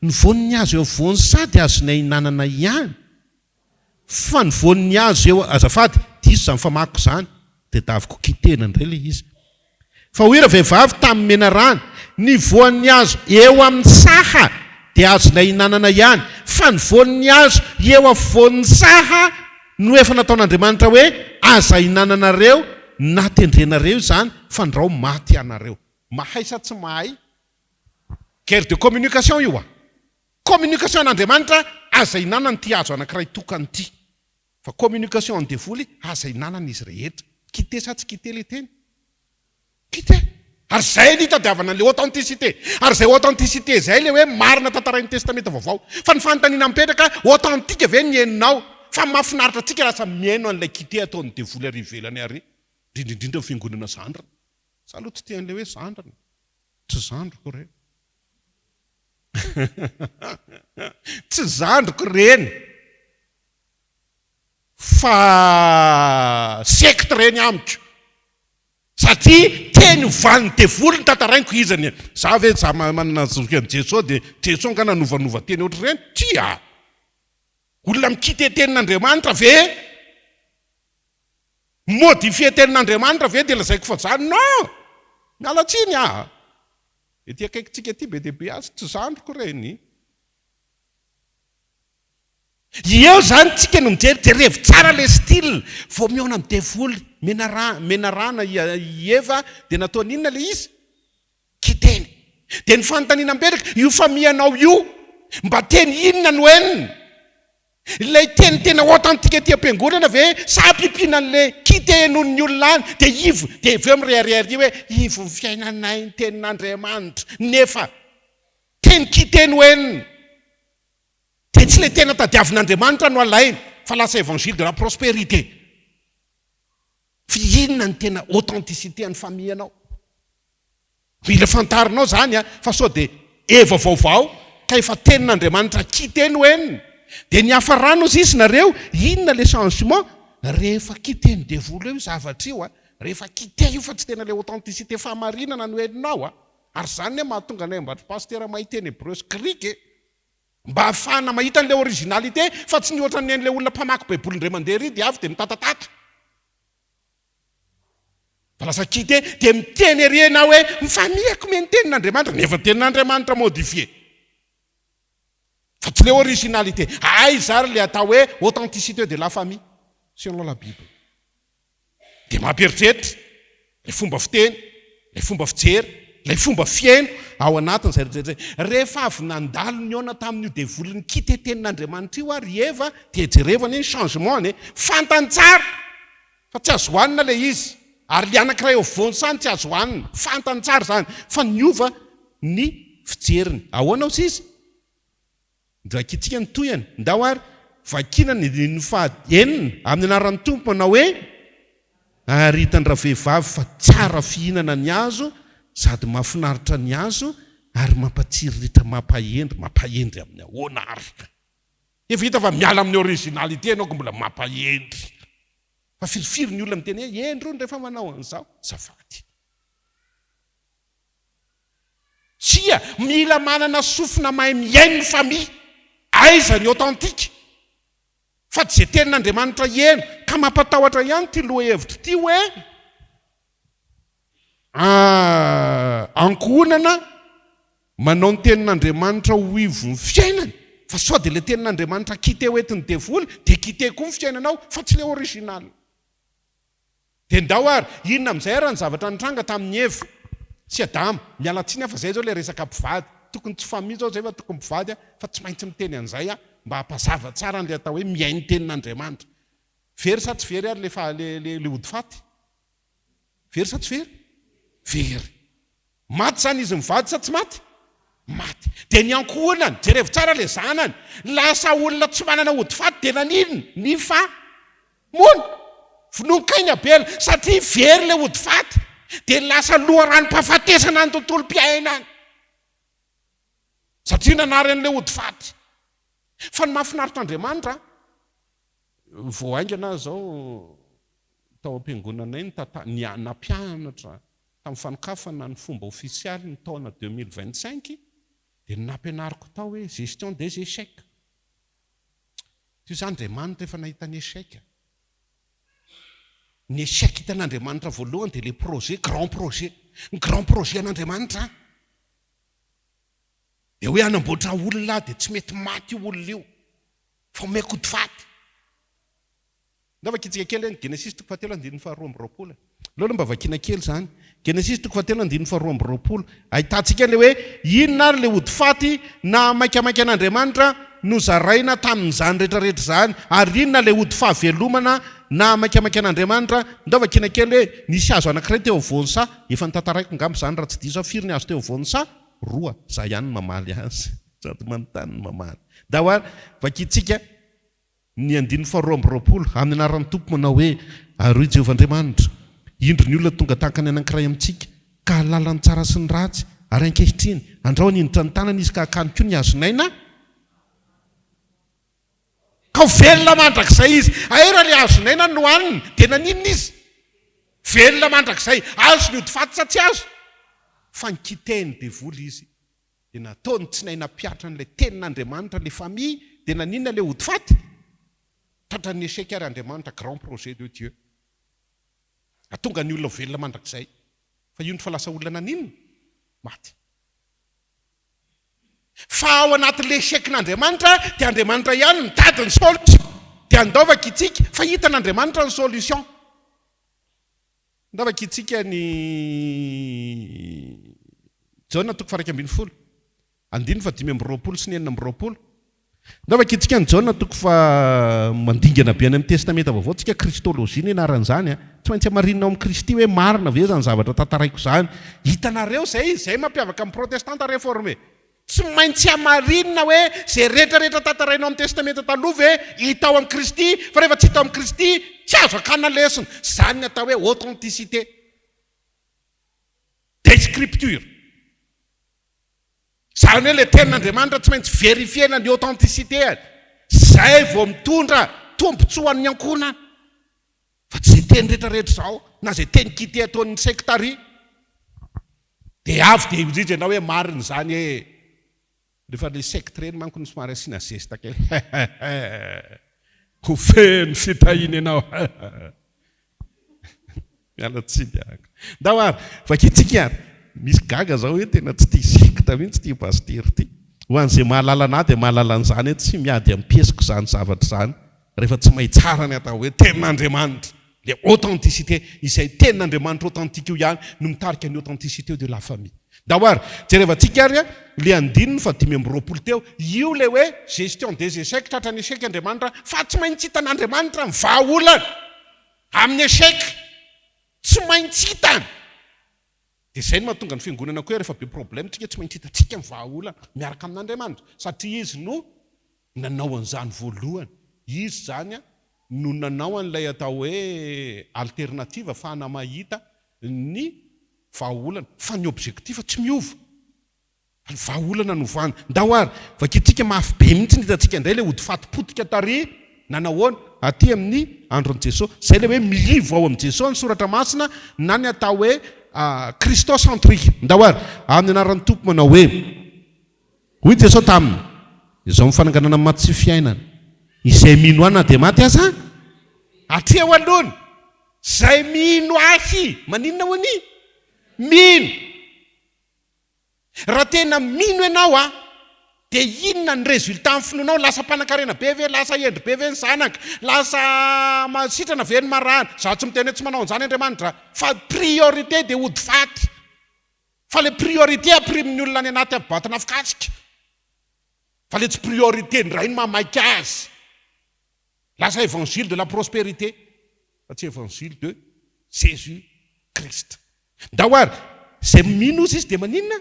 ny vonin'ny hazo eo voany sady azonay hinanana ihany fa ny vonin'ny hazo eo azafady diso zany famako zany dia daviko kitena indray le izy. Fa hoira vehivavy tamin'ny menarana ny voan'ny hazo eo amin'ny saha dia azonay hinanana ihany fa ny voan'ny hazo eo avoan'ny saha no efa nataon'Andriamanitra hoe aza hinananareo na tendrenareo zany fa ndrao maty ianareo. Mahay sa tsy mahay? Guerre de communication io communication an'Andriamanitra aza inanany ty azo anankiray tokany ty. Fa communication ny devoly aza inanany izy rehetra. Kité sa tsy kité le teny? Kité. Ary zay ny tadiavana le authenticité. Ary zay authenticité zay le hoe marina tantarain'ny testamenta vaovao. Fa ny fanontaniana mipetraka authentique ve ny henonao? Fa mahafinaritra antsika lasa mihaino an'ilay kité ataon'ny devoly ary ivelany ary. Indrindrindra fiangonana zandrana. Sa aloha tsy tian'le hoe zandrana. Tsy zandroko reny. Tsy zandroko reny. Fa secte reny amiko. Satria teny van'ny devoly ny tantarainiko izany. Za ve za manana zokian'i Jesosy dia Jesosy nga nanovanova teny ohatry reny? Tia. Olona mikite tenin'Andriamanitra ve? Modifie tenin'Andriamanitra ve dia lazaiko fa zany? Non! Miala tsiny ah! Ety akaikitsika ty be dia be azy, tsy zandroko reny. Eo zany tsika no mijery tsara le style vao miona amin'ny devoly menarana Eva dia natao ninona le izy? Kiteny. Dia ny fanontaniana mipetraka io famianao io mba teny inona no henony? Ilay teny tena authentique ty am-piangonana ve sa ampipiana an'le kité nohon'ny olona any dia ivo dia aveo mirehariary hoe ivon'ny fiainanay ny tenin'Andriamanitra nefa teny kité no henony. Dia tsy le tena tadiavin'Andriamanitra no alainy fa lasa évangile de la prospérité. Fa inona ny tena authenticité ny famianao? Mila fantarinao zany fa sao dia eva vaovao ka efa tenin'Andriamanitra kité no henony. Dia ny hafarano izy nareo inona le changement rehefa kiteny devoly eo zavatra io rehefa kité io fa tsy tena le authenticité famarinana no henonao ary zany hoe mahatonga anay mbatry pasteur mahiteny hébreu sy grike mba ahafahana mahita an'le originalité fa tsy ny ohatran ny an'le olona mpamaky baiboly indray mandeha ry dia avy dia mitatatata. Fa lasa kité dia miteny ery ianao hoe mifamiako me ny tenin'Andriamanitra nefa tenin'Andriamanitra modifié. Fa tsy le originalité. Ay zary le atao hoe authenticité de la famille selon la Bible. Dia mampieritreritra le fomba fiteny, le fomba fijery, le fomba fiaino ao anatin'izay rehetra. Rehefa avy nandalo ny ona tamin'io devoly ny kité tenin'Andriamanitra io ary Eva dia jerevana ny changement ny fantany tsara fa tsy azo hohanina le izy. Ary le anankiray eo voany sany tsy azo hohanina, fantany tsara zany fa niova ny fijeriny. Ahoana ozy izy? Vakitsika ny toyany ndao ary vakina ny fahaenina amin'ny anaran'ny tompo manao hoe ary hitandra vehivavy fa tsara fihinana ny azo sady mahafinaritra ny azo ary mampatsiriritra mampahendry amin'ny ahoana ary. Efa hita fa miala amin'ny originalité ianao ko mbola mampahendry. Fa firifiry ny olona miteny hoe endro ny rehefa manao an'izao zafady. Tsia mila manana sofina mahay miaino ny famille. Aiza ny authentique. Fa tsy zay tenin'Andriamanitra ihany ka mampatahotra ihany ty lohahevitra ty hoe Ankohonana manao ny tenin'Andriamanitra ho ivon'ny fiainany. Fa sao dia le tenin'Andriamanitra kité hoentin'ny devoly dia kité koa ny fiainanao fa tsy le original. Dia ndao ary inona amin'izay ary ny zavatra nitranga tamin'ny Eva sy Adama miala tsiny fa zay zao le resaka mpivady. Tokony tsy famia zao zay fa tokony mpivady fa tsy maintsy miteny an'izay mba hampazava tsara an'le atao hoe miaino tenin'Andriamanitra. Very sa tsy very ary le ody faty? Very sa tsy very? Very. Maty zany izy mivady sa tsy maty? Maty. Dia ny ankohonany jerevy tsara le zanany lasa olona tsy manana ody faty dia naninona? Ny famona. Vonokainy abela satria very le ody faty dia lasa loharanom-pahafatesana ny tontolo mpiainany. Satria nanary an'le ody faty. Fa ny mahafinaritran'Andriamanitra vao aingana zao tao am-piangonanay nampianatra tamin'ny fanokafana ny fomba ofisialy ny taona 2025 dia nampianariko tao hoe gestion des échecs. Ty zany Andriamanitra efa nahita ny échec. Ny échec hitan'Andriamanitra voalohany dia le projet, grand projet. Ny grand projet an'Andriamanitra dia hoe anamboatra olona dia tsy mety maty io olona io fa omeko ody faty. Nda vakitsika kely any Genesis 7:22. Loha mba vakina kely zany Genesis 3:22 ahitantsika le hoe inona ary le ody faty na maikamaika an'Andriamanitra nozaraina tamin'izany rehetrarehetra zany, ary inona le ody fahavelomana na maikamaika an'Andriamanitra. Ndaova kina kely hoe nisy azo anankiray teo voansa, efa nitantaraiko ngambo zany raha tsy diso firy ny azo teo voansa, roa, za ihany mamaly azy, sady manontany mamaly. Dahoary vakitsika ny 2:20 amin'ny anaran'ny tompo manao hoe aroy Jehovahandriamanitra, indro ny olona tonga tahaka ny anankiray amintsika ka lalany tsara sy ny ratsy, ary ankehitriny andrao ny indra ny tanana izy ka hakany koa ny azonaina ka ho velona mandrakizay izy. Aera le azonaina no haniny dia naninona izy velona mandrakizay, azo ny ody faty sa tsy azo, fa nikiteny devoly izy dia nataony tsy naina-piatra n'ilay tenin'Andriamanitra le famille, dia naninona le ody faty tratran'ny échec ary Andriamanitra grand projet de Dieu. Atonga ny olona velona mandrakizay, fa io ny fa lasa olona naninona maty. Fa ao anatin'le échec n'Andriamanitra dia Andriamanitra ihany mitady ny solution, dia andaovaka itsika fa hitan'Andriamanitra ny solution. Andaovaka itsika ny Jaona 1:20, 5:20 sy 9:20. Ndaovaka itsika ny Jaona mandingana be any amin'ny testamenta vaovao, tsika kristôlôzia ny anaran'izany, tsy maintsy amarinina ao amin'ny Kristy hoe marina ve zany zavatra tantaraiko zany. Hitanareo zay mampiavaka amin'ny protestanta réformé, tsy maintsy amarinina hoe zay rehetrarehetra tantarainao amin'ny testamenta taloha ve hita ao amin'ny Kristy, fa rehefa tsy hita ao amin'ny Kristy tsy azo akana lesona. Zany ny atao hoe authenticité des scriptures. Zany hoe le tenin'Andriamanitra tsy maintsy verifiena ny authenticité any, zay vao mitondra tombotsoa an'ny Ankohonana. Fa tsy teny rehetrarehetra zao na zay teny kité ataon'ny sectarie dia avy dia indrindra ianao hoe marina zany hoe rehefa le secte reny manko ny somary asiana zesta kely ho feno fitahina ianao mialatsika ndahoary vakitsika ary misy gaga zao hoe tena tsy tia secte mihitsy tia paster ty, ho an'izay mahalala ana dia mahalala an'izany hoe tsy miady ampiesiko zany zavatra zany rehefa tsy mahay tsara ny atao hoe tenin'Andriamanitra, le authenticité izay tenin'Andriamanitra authentique io ihany no mitarika ny authenticité de la famille. Dahoary jerevantsika ary le 5:20 teo, io le hoe gestion des échecs, tratrany échec Andriamanitra, fa tsy maintsy hitan'Andriamanitra mivahaolana amin'ny échec, tsy maintsy hitany. Dia izay no mahatonga ny fiangonana koa rehefa be problème tsika tsy maintsy hitantsika mivahaolana miaraka amin'Andriamanitra, satria izy no nanao an'izany voalohany. Izy zany no nanao an'ilay atao hoe alternative ahafahana mahita ny vahaolana, fa ny objectif tsy miova, ny vahaolana no voany. Ndahoary vakitsika mafy be mihitsy ny hitantsika indray le ody faty-potika tary nanahoana aty amin'ny andron'i Jesosy, zay le hoe milivo ao amin'ny Jesosy ny soratra masina na ny atao hoe christocentrique. Ndahoary amin'ny anaran'ny tompo manao hoe hoy Jesosy taminy izao mifananganana amin'ny maty sy fiainany, izay mino ana dia maty aza atreo alohany, zay mino ahy maninona ho any mino. Raha tena mino ianao dia inona ny résultat amin'ny finoanao? Lasa mpanan-karena be ve, lasa endry be ve ny zanaka, lasa masitrana ve ny marahana? Za tsy miteny hoe tsy manao an'izany Andriamanitra, fa priorité dia ody faty, fa le priorité aprimin'ny olona any anaty abibatana fikasika, fa le tsy priorité ndray ny mamaika azy. Lasa évangile de la prospérité, fa tsy évangile de Jésus Christ. Ndahoary zay mino izy dia maninona?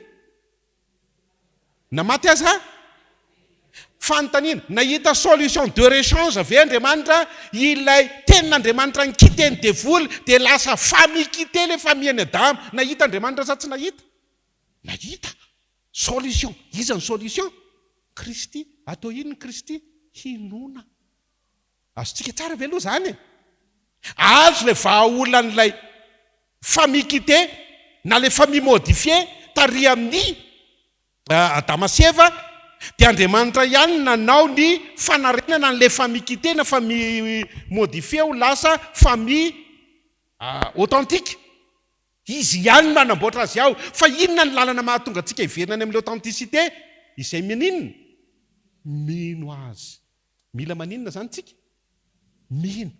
Na maty aza fanontaniana, nahita solution de rechange ave Andriamanitra ilay tenin'Andriamanitra ny kiteny devoly dia lasa famille kité le famille any Adama. Nahita Andriamanitra sa tsy nahita? Nahita solution. Iza ny solution? Kristy. Atao ino ny Kristy? Hinona. Azontsika tsara ve aloha zany? Azo le vahaolan'ilay famille kité na le famille modifié tary amin'ny Adama sy Eva, dia Andriamanitra ihany nanao ny fanarenana n'le famille kité na famille modifié ho lasa famille authentique. Izy ihany manamboatra azy ao. Fa inona ny lalana mahatonga antsika hiverina any amin'le authenticité? Izay maninona? Mino azy. Mila maninona zany tsika? Mino.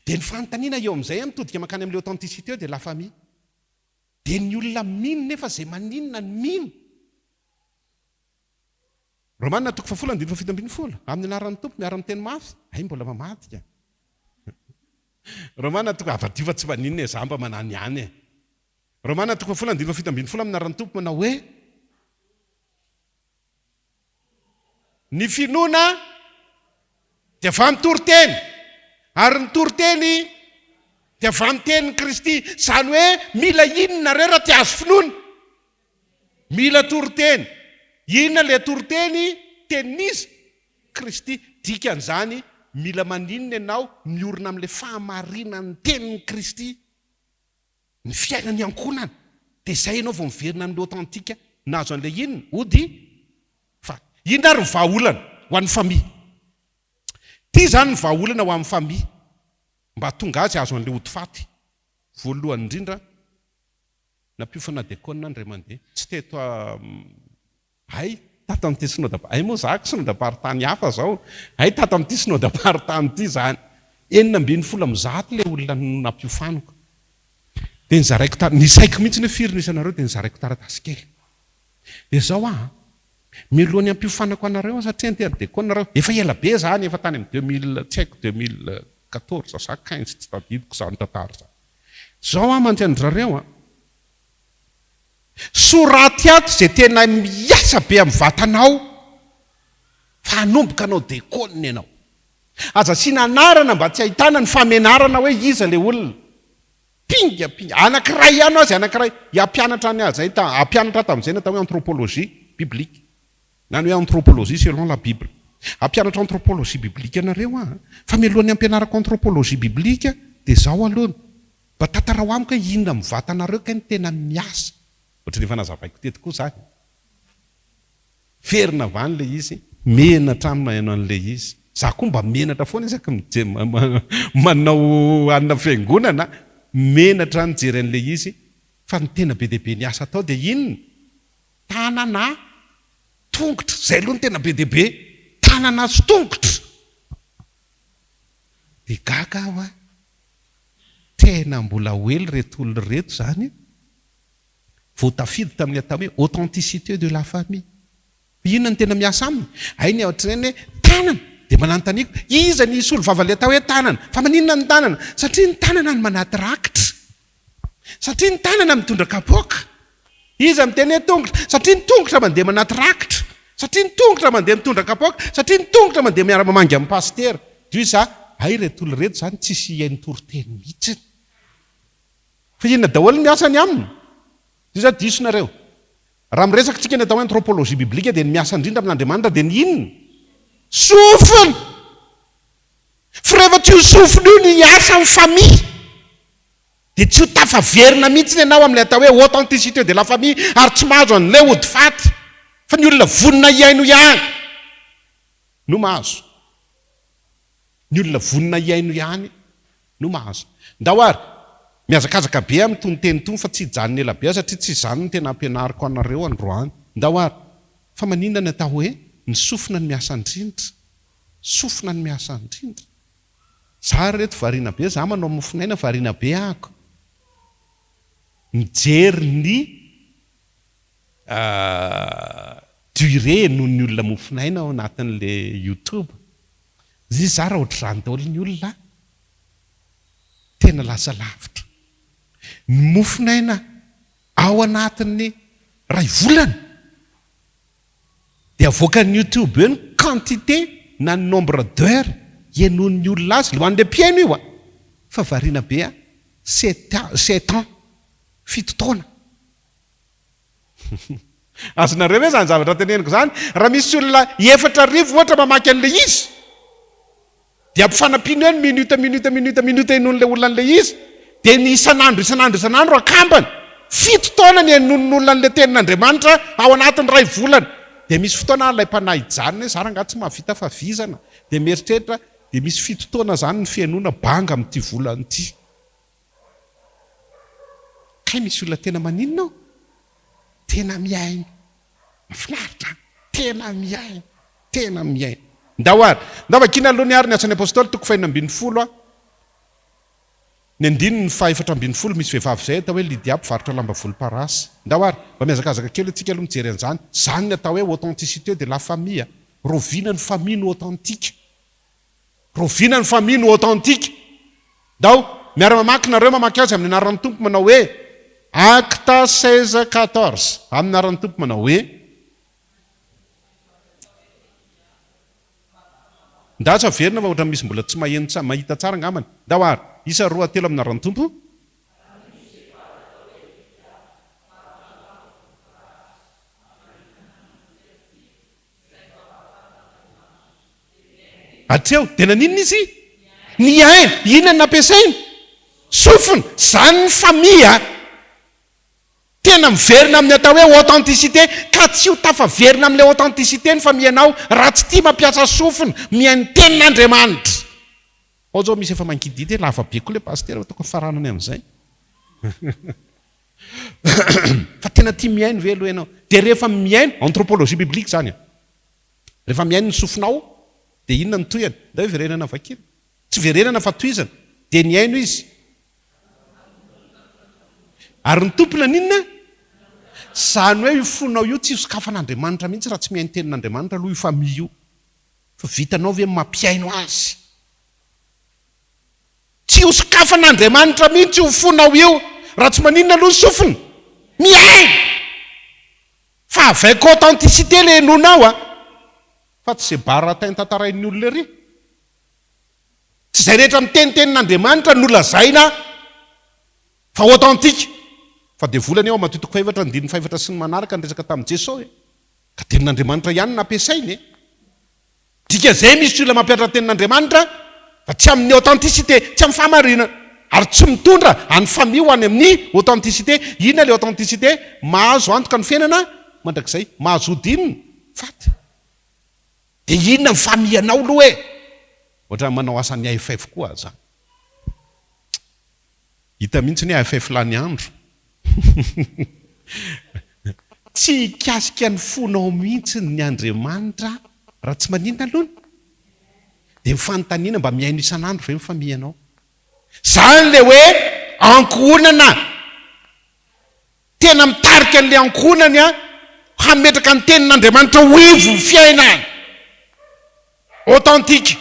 dia ny fanontaniana eo amin'izay mitodika makany amin'ilay authenticité dia la famille. Dia ny olona mino nefa izay maninona ny mino. Romanina 7:7 amin'ny anaran'ny tompo miara-ny teny mafy. Ay mbola mamadika. Romanina avadiva tsy maninona izaho mba manany ihany. Romanina 7:7 amin'ny anaran'ny tompo manao hoe ny finoana dia avy amin'ny toriteny, ary ny toriteny dia avy amin'ny tenin'i Kristy. Izany hoe mila inona reo raha tia azo finoana? Mila toriteny. Inona ilay toriteny? Tenin'iza? Kristy. Dikan'izany mila maninona ianao miorina amin'ilay fahamarinan'ny tenin'i Kristy, ny fiainany ankohonana. Dia izay ianao vao miverina amin'ilay authentika nazo an'ilay inona? Ody fa inona ary ny vahaolana ho an'ny famille? Ity zany ny vahaolana ho amin'ny famille mba tonga azy azo an'ilay ody faty. Voalohany indrindra nampiofana diakona ny ray mandeha. Tsy teto ay tato amin'ity synodam-paritany. Ay moa zaka synodam-paritany hafa zao. Ay tato amin'ity synodam-paritany ity zany. 970 ilay olona nampiofaniko. Dia nizaraiko nisaiko mihitsy ny firinisanareo dia nizaraiko taratasy kely. Dia zao milohan'ny ampiofanako anareo satria anterdiakona nareo. Efa ela be zany, efa tany amin'ny 2000 tsy haiko 2014 sa 15 tsy tadidiko zany tantara zany. Zao mandry-andrareo soraty ato izay tena miasa be amin'ny vatanao fa hanomboka anao diakona ianao. Aza asiana anarana mba tsy ahitana ny famenarana hoe iza ilay olona. Pinga anankiray ihany azy, anankiray hampianatra any azy hampianatra tamin'izay natao hoe anthropologie biblique. Na hoe anthropologie selon la Bible. Hampianatra anthropologie biblique ianareo fa mialohan'ny hampianarako anthropologie biblique dia zao aloha mba tantara ho amiko hoe inona amin'ny vatanareo ka ny tena miasa. Ohatran'ny efa nazavaiko teto koa zany. Ferina avany ilay izy, menatra amina ianao an'ilay izy. Za koa mba menatra foana isaky manao anina fiangonana, menatra nijery an'ilay izy, fa ny tena be dia be ny asa atao dia inona? Tanana tongotra. Zay aloha ny tena be dia be. Tanana sy tongotra. Dia gaga aho tena mbola oely reto olona reto zany. Vao tafidy tamin'ny atao hoe authenticité de la famille. Inona ny tena miasa aminy? Hay ny ohatran'ny hoe tanana. Dia mananontaniako, iza ny isolo vavale atao hoe tanana? Fa maninona ny tanana? Satria ny tanana ny manaty rakitra. Satria ny tanana mitondra kapoaka. Iza miteny hoe tongotra? Satria ny tongotra mandeha manaty rakitra. Satria ny tongotra mandeha mitondra kapoaka. Satria ny tongotra mandeha miara-mamangy amin'ny pasitera. Dio iza, hay reto olona reto zany tsisy iain'ny toriteny mihitsy. Fa inona daholo ny asany aminy? Dio zany disonareo. Raha miresaka tsika ny atao hoe anthropologie biblique dia ny miasa indrindra amin'Andriamanitra dia ny inona? Sofina. Fa rehefa tsy ho sofina io ny asa amin'ny famille dia tsy ho tafaverina mihitsy ianao amin'ilay atao hoe authenticité de la famille ary tsy mahazo an'ilay ody faty. Fa ny olona vonina iaino ihany no mahazo. Ny olona vonina iaino ihany no mahazo. Ndahoary miazakazaka be amin'ny tony teny tony fa tsy hijanona ela be satria tsy izany ny tena ampianariko anareo androany. Ndahoary fa maninona ny atao hoe ny sofina ny miasa indrindra. Sofina ny miasa indrindra. Za reto variana be, za manao mofinaina variana be ahako. Mijery ny durée noho ny olona mofinaina ao anatin'ilay YouTube. Izy za raha ohatr'izany daholo ny olona tena lasa lavitra. Ny mofinaina ao anatin'ny ray volana dia avoakan'ny YouTube eo ny quantité na ny nombre d'heures ienoan'ny olona azy. Lohan'ny le mpiaino io fa variana be 7 ans, 7 taona. Azonareo hoe zany zavatra teneniko zany. Raha misy olona 4,000 ohatra mamaky an'ilay izy dia ampifanampiana eo ny minute enon'ilay olona an'ilay izy dia ny isan'andro akambany 7 taona ny enon'olona an'ilay tenin'Andriamanitra ao anatin'ny ray volana. Dia misy fotoana ilay mpanahy ijanona hoe zara nga tsy mahavita fa vizana dia mieritreritra dia misy 7 taona zany ny fiainoana banga amin'ity volana ity. Kay misy olona tena maninona ao? Tena miaina. Mafinaritra. Tena miaina. Tena miaina. Ndahoary, ndava kina aloha ny ary ny asany apôstôly 5:20 Ny andininy 440 misy vehivavy zay atao hoe Lydia mpivarotra lamba volomparasy. Ndao ary mba miazakazaka kely antsika aloha mijery an'izany. Zany ny atao hoe authenticité de la famille. Roviana ny famille no authentique. Roviana ny famille no authentique. Ndao miara-mamaky nareo mamaky azy amin'ny anaran'ny tompo manao hoe Acta 16:14 amin'ny anaran'ny tompo manao hoe ndatsy averina fa ohatra misy mbola tsy mahita tsara ngamany. Ndao ary isa 2 3 amin'ny anaran'ny tompo. Atreo tena ninona izy? Ny aina inona nampiasainy? Sofina zany ny famille tena miverina amin'ny atao hoe authenticité ka tsy ho tafaverina amin'ilay authenticité ny famianao raha tsy tia mampiasa sofina mihainy tenin'Andriamanitra. Ao zao misy efa mankidity lava be koa le pasteur ataoko faranany amin'izay. Fa tena tia mihainy ve aloha ianao? Dia rehefa mihainy anthropologie biblique zany. Rehefa mihainy ny sofinao dia inona ny toyany? Ndao hoe verenana vakina. Tsy verenana fa toizana. Dia ny haino izy. Ary ny tompona ninona? Zany hoe io fonao io tsy sokafan'Andriamanitra mihitsy raha tsy mihainy tenin'Andriamanitra aloha io famille io. Fa vitanao ve mampiaino azy? Tsy ho sokafan'Andriamanitra mihitsy io fonao io raha tsy maninona aloha sofina. Mihaino! Fa avec authenticité le henonao fa tsy zay baratain tantarain'ny olona ry. Tsy zay rehetra miteny tenin'Andriamanitra nolazaina fa authentique. Fa dia volany ao matotoko 4 andininy 5 sy ny manaraka nyresaka tamin'i Jesosy ka tenin'Andriamanitra ihany nampiasainy. Dika zay misy olona mampiatra tenin'Andriamanitra fa tsy amin'ny authenticité, tsy amin'ny fahamarinana. Ary tsy mitondra any famille ho any amin'ny authenticité. Inona le authenticité? Mahazo antoka ny fiainana mandrakizay, mahazo odinina faty. Dia inona ny famianao aloha e? Ohatra manao asan'ny AFF koa zany. Hita mihitsy ny AFF lany Andro. Tsy hikasika ny fonao mihitsy ny Andriamanitra raha tsy maninona aloha. Dia mifanontaniana mba mihaino isan'andro ve mifamianao. Zany le hoe ankohonana. Tena mitarika an'ilay ankohonany hametraka ny tenin'Andriamanitra ho ivon'ny fiainany. Authentique.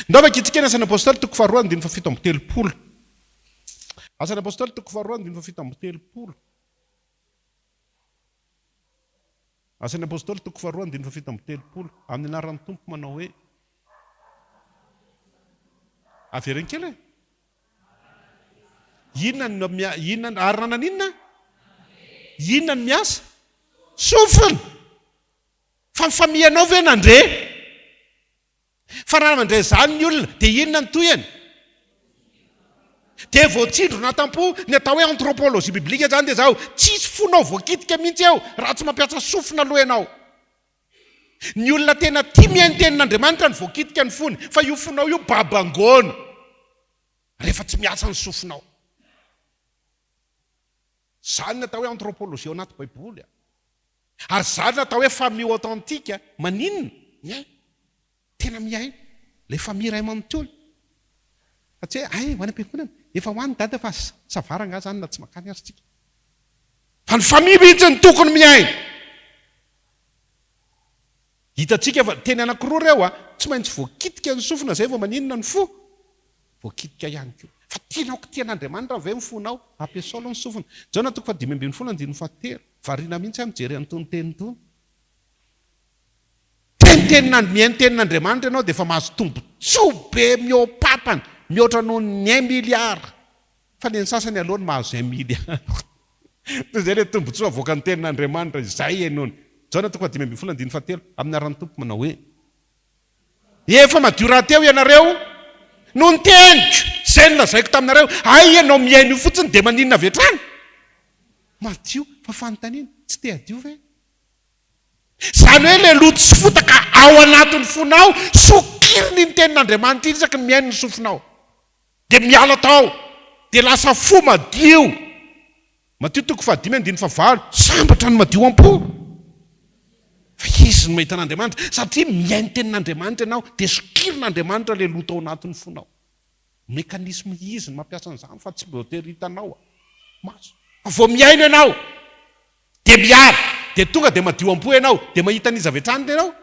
Ndao vakitsikena asan'ny apôstôly toko 2:7. Asan'ny apôstôly toko 2:7. Asan'ny apôstôly toko 2:7 amin'ny anaran'ny tompo manao hoe averiny kely e. Inona aranana ninona? Inona ny miasa? Sofina. Fa ny famianao ve nandre? Fa raha mandray zany ny olona dia inona ny toyany? Dia voatsindro natampo ny atao hoe anthropologie biblique zany dia zao tsisy fonao voakitika mihitsy eo raha tsy mampiasa sofina aloha ianao. Ny olona tena tia mihaino tenin'Andriamanitra ny voakitika ny fony, fa io fonao io babangona rehefa tsy miasa ny sofinao. Zany ny atao hoe anthropologie ao anaty baiboly. Ary zany atao hoe famille authentique maninona? Mihaino. Tena mihaino. Le famille ray amanontolo. Fa tsy hoe ay ho any am-piangonana efa ho any dada fa savaranga zany na tsy makany azy tsika. Fa ny famille mihitsy ny tokony mihaino. Hitatsika fa teny anankiroa reo tsy maintsy voakitika ny sofina zay vao maninona ny fo. Voakitika ihany koa. Fa tianao kitian'Andriamanitra ve ny fonao ampiasao ny sofina. Jana toko 5:7 variana mihitsy mijery an'itony teny itony. Mihaino tenin'Andriamanitra ianao dia efa mahazo tombontsoa be mihoapapana mihoatra noho ny 1 milliard. Fa ny sasany alohany mahazo 1 milliard. Zay le tombontsoa avoaka ny tenin'Andriamanitra izay ianony. Jana toko 5:7 amin'ny aran'ny tompo manao hoe efa madio raha teo ianareo no ny teniko zay nolazaiko taminareo. Ay ianao mihaino io fotsiny dia maninona vetrany? Madio fa fanontaniana tsy te adio ve? Zany hoe le loto sy fotaka ao anatin'ny fonao sokiriny ny tenin'Andriamanitra iny isaky ny mihaino ny sofinao. Dia miala tao dia lasa fo madio. Matio toko 5:9 sambatra ny madio am-po. Fa izy no mahita an'Andriamanitra satria mihaino tenin'Andriamanitra ianao dia sokirin'Andriamanitra le loto ao anatin'ny fonao. mekanisme izy ny mampiasa an'izany fa tsy voatery hitanao maso vao miaino ianao de miara de tonga de madio am-po ianao de mahita n'izy avy hatrany ianao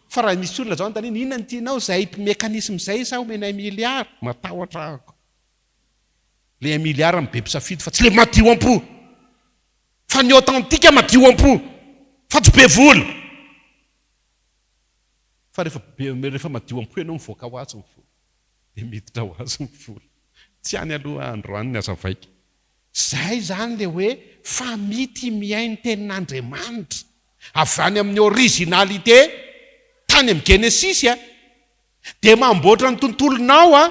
fa raha misy olona zao antaniny inona ny tianao zay mekanisme zay sa omena 1 milliard matahotra ako le 1 milliard mibe mpisafidy fa tsy le madio am-po fa ny authentique madio am-po fa tsy be vola fa rehefa madio am-po ianao mivoaka ho azy ny vola de miditra ho azy ny vola tsy any aloha androany ny azavaika zay zany le hoe fa mity miainy tenin'Andriamanitra avy any amin'ny originalité tany amin'ny Genesisy de mamboatra ny tontolonao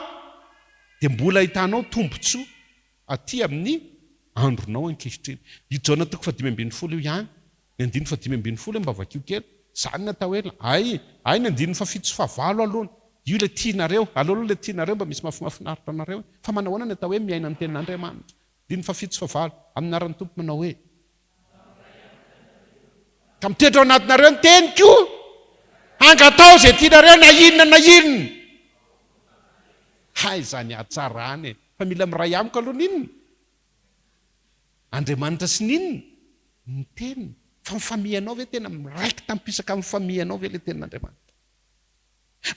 de mbola hitanao tombontsoa aty amin'ny andronao ankehitriny ijaona toko 5:20 io ihany ny 5:20 mba vakio kely zany natao hoe ay ny 7:9 aloha io le tianareo aloha le tianareo mba misy mafinaritra anareo fa manao ahoana natao hoe miaina ny tenin'Andriamanitra 7:9 amin'ny aran'ny tompo manao hoe ka mitoetra ao anatinareo ny teniko angatao zay tianareo na inona hay zany atsarany fa mila miray amiko aloha ninona Andriamanitra sy ninona ny teniny fa mifamianao ve tena miraiki tampisaka mifamianao ve le tenin'Andriamanitra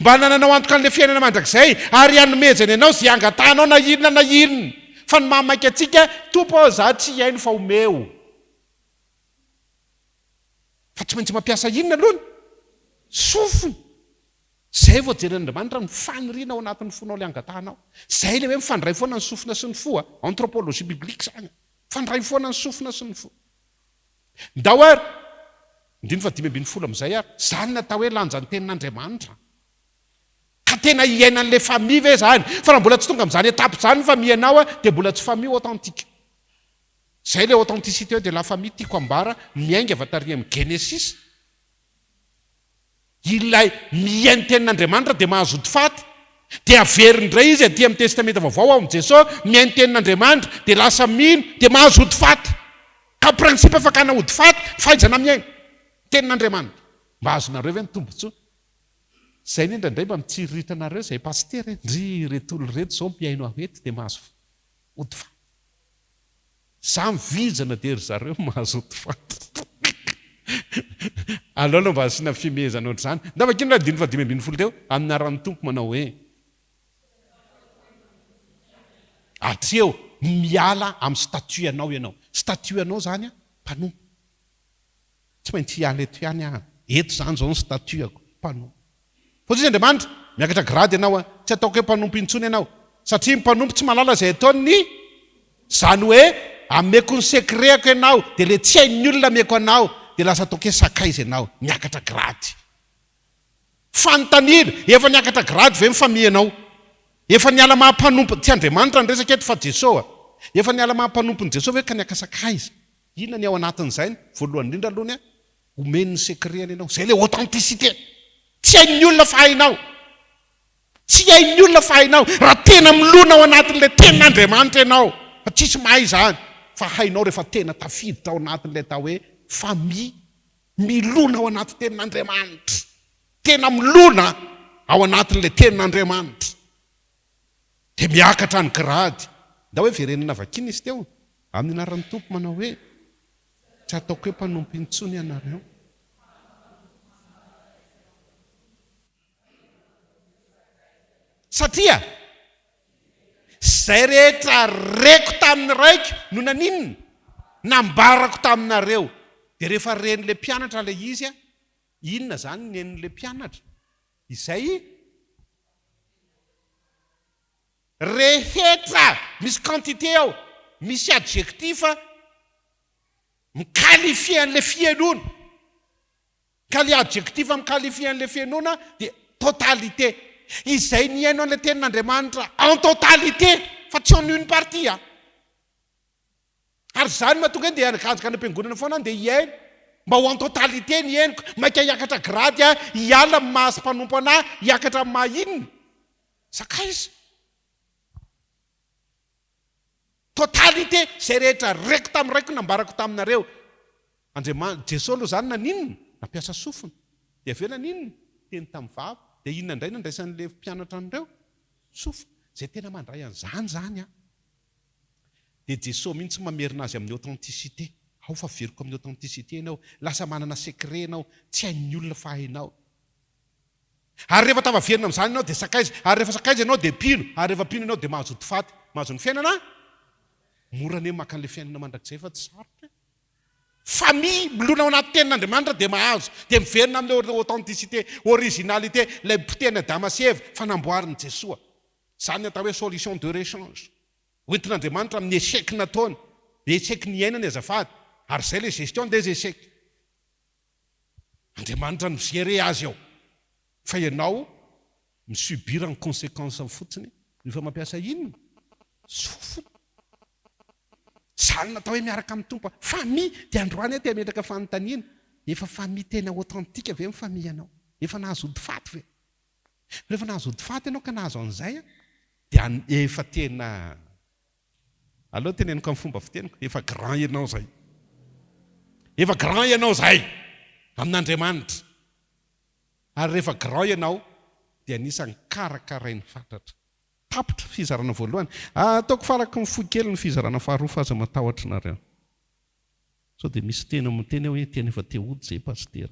mba nananao antoka an'le fiainana mandrakizay ary hanomezana ianao zay angatanao na inona fa ny mamaiky atsika tompo ao za tsy haino fa omeo fa tsy maintsy mampiasa inona aloha sofiny zay vao jeren'Andriamanitra ny faniriana ao anatin'ny fonao le angatanao zay le hoe mifandray foana ny sofina sy ny fo anthropologie biblique zany mifandray foana ny sofina sy ny fo ndao ary 5:20 amin'izay ary zany natao hoe lanja ny tenin'Andriamanitra ka tena iainan'le famille ve zany fa raha mbola tsy tonga amin'izany étape zany ny famille-anao de mbola tsy famille authentique zay le authenticité de la famille tiako ambara miainga avy atary amin'ny Genesis ilay miainy tenin'Andriamanitra de mahazo odifaty de averindray izy aty amin'ny testamenta vaovao ao amin'i Jesosy miainy tenin'Andriamanitra de lasa mino de mahazo odifaty ka principe fakana odifaty fahaizana miaina tenin'Andriamanitra mba azonareo ve ny tombontsoa zay ny indraindray mba mitsiriritranareo zay paster ndry retolo reto zao miaino ahety de mahazo odifaty za mivijana de ry zareo mahazo odifaty aloha mba asiana fimezana ohatr' zany nda vakino raha 5:20 teo amin'ny aran'ny tompo manao hoe atreo miala amin'ny statuanao ianao statuanao zany mpanompo tsy maintsy hiala eto ihany eto zany zao ny statuako mpanompo fa izy Andriamanitra miakatra grady ianao tsy ataoko hoe mpanompo intsony ianao satria mpanompo tsy malala zay ataony zany hoe ameko ny sekreako ianao de le tsy hain'ny olona ameko anao de lasa ataoko hoe sakaizy ianao miakatra grady fanontaniana efa niakatra grady ve mifamianao efa niala mahampanompo tsy Andriamanitra ny resaka eto fa Jesosy efa niala mahampanompony Jesosy hoe ka niaka sakaizy inona ny ao anatin'izay voalohany indrindra aloha omen'ny sekreany ianao zay le authenticité tsy hain'ny olona fa hainao tsy hain'ny olona fa hainao raha tena milona ao anatin'le tenin'Andriamanitra ianao fa tsisy mahay zany fa hainao rehefa tena tafiditra ao anatin'le atao hoe famille milona ao anaty tenin'Andriamanitra tena milona ao anatin'le tenin'Andriamanitra de miakatra ny grady nda hoe verenina vakina izy teo amin'ny anaran'ny tompo manao hoe tsy ataoko hoe mpanompo intsony ianareo satria zay rehetra reko tamin'ny raiky no naninona nambarako taminareo de rehefa ren'le mpianatra le izy inona zany nen'le mpianatra izay rehetra misy quantité ao misy adjectif miqualifie an'le fianona ka le adjectif miqualifie an'le fianona de totalité izay ny haino an'le tenin'Andriamanitra en totalité fa tsy en une partie ary zany mahatonga de anakajaka ny ampiangonana foana de hiaino mba ho en totalité ny hainiko maika hiakatra grady hiala amin'ny mahazo mpanompo anahy hiakatra amin'ny mahinona sakaiza totalité zay rehetra reko tamin'ny raiko nambarako taminareo Andriamanitra Jesosy aloha zany naninona nampiasa sofina de avela ninona teny tamin'ny vava de inona indray nandraisan'le mpianatra an'ireo sofina zay tena mandray an'izany zany a dia Jesosy mihitsy mamerina azy amin'ny authenticité. Ao fa veriko amin'ny authenticité ianao, lasa manana secret ianao, tsy hain'ny olona fa hainao. Ary rehefa tavaverina amin'izany ianao dia sakaiza, ary rehefa sakaiza ianao dia pino, ary rehefa pino ianao dia mahazo odifaty, mahazo ny fiainana. Mora ne maka an'ilay fiainana mandrakizay fa tsy sarotra. Famille milona ao anaty tenin'Andriamanitra dia mahazo, dia miverina amin'ilay authenticité, originalité, ilay potena Adama sy Eva fanamboarin'i Jesosy. Izany atao hoe solution de rechange. Hoentin'Andriamanitra amin'ny échec nataony, échec ny iainany azafady, ary izay ilay gestion des échecs. Andriamanitra no géré azy ao. Fa ianao misubira ny conséquence fotsiny rehefa mampiasa inona? Sofo. Izany natao hoe miaraka amin'ny tompo. Famille dia androany ty ametraka fanontaniana. Efa famille tena authentique ve ny famille ianao? Efa nahazo odifaty ve? Rehefa nahazo odifaty ianao ka nahazo an'izay dia efa tena aloha teneniko amin'ny fomba fiteniko, efa grand ianao zay. Efa grand ianao zay amin'Andriamanitra. Ary rehefa grand ianao dia anisany karakarainy fantatra. Tapitra fizarana voalohany. Ataoko faraka ny Fjkm ny fizarana faharoa fa aza matahotra nareo. So dia misy teny amin'ny teny hoe teny efa teody zay pasteur.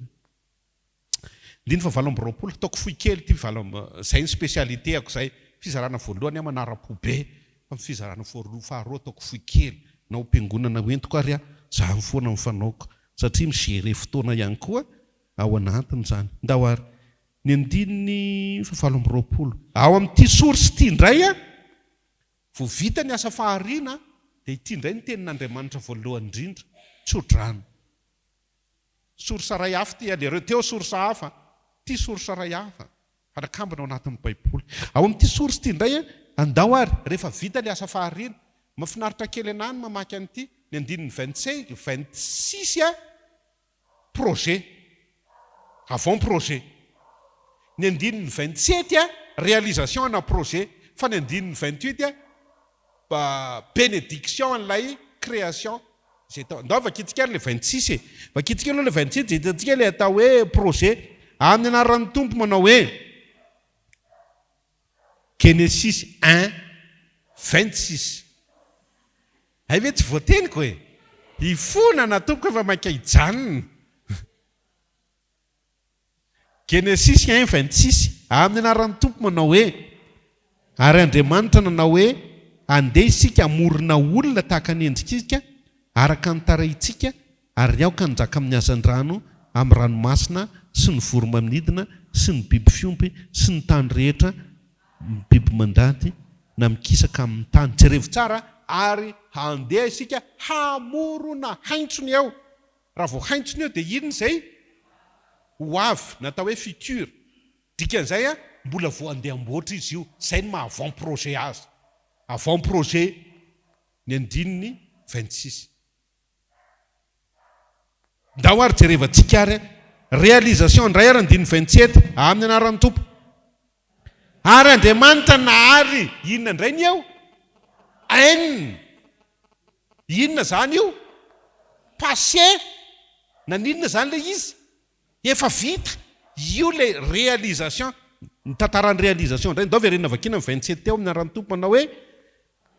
Liny fa 7 ataoko Fjkm ty zay ny spécialité ako zay. Fizarana voalohany manara-pobe, fa fizarana faharoa ataoko Fjkm. Na am-piangonana hoentiko ary zany foana mifanaoko satria migere fotoana ihany koa ao anatiny zany. Ndao ary ny andininy 7. Ao amin'ity source ity indray vao vita ny asa fahariana dia ity indray ny tenin'Andriamanitra voalohany indrindra, Tsodrano. Source ray hafa ity alereo teo source hafa, ity source ray hafa. Fanakambana ao anatin'ny Baiboly. Ao amin'ity source ity indray andao ary rehefa vita ny asa fahariana, mafinaritra kely anany mamaky an'ity ny andininy 26 projet, avant projet. Ny andininy 27 réalisation na projet, fa ny andininy 28 bénédiction an'ilay création. Ndao vakitsika le 26 vakitsika aloha le 27 dia hitantsika le atao hoe projet amin'ny anaran'ny tompo manao hoe Genesis 1:26. Hay ve tsy voateniko hoe ifona na tompoka fa maika hijanona. Genesis 1:26 amin'ny anaran'ny tompo manao hoe ary Andriamanitra nanao hoe andeha isika amorona olona tahaka ny endritsika araka ny tarahintsika ary aoka njaka amin'ny hazan-drano amin'ny ranomasina sy ny voromanidina sy ny biby fiompy sy ny tany rehetra, biby mandady na mikisaka amin'ny tany. Jerevo tsara, ary handeha isika hamorona haintsony ao. Raha vao haintsony eo dia inona izay? Ho avy, natao hoe futur. Dikan'izay mbola vao andeha amboatra izy io. Izay ny maha avant projet azy. Avant projet ny andininy 26. Ndao ary jerevantsika ary réalisation indray ary andininy 27 amin'ny anaran'ny tompo. Ary Andriamanitra nahary inona indray ny eo? N. Inona zany io? Passé. Na ninona zany le izy? Efa vita. Io le réalisation. Ny tantaran'ny réalisation indray. Ndao verena vakina 27 teo amin'ny anaran'ny tompo manao hoe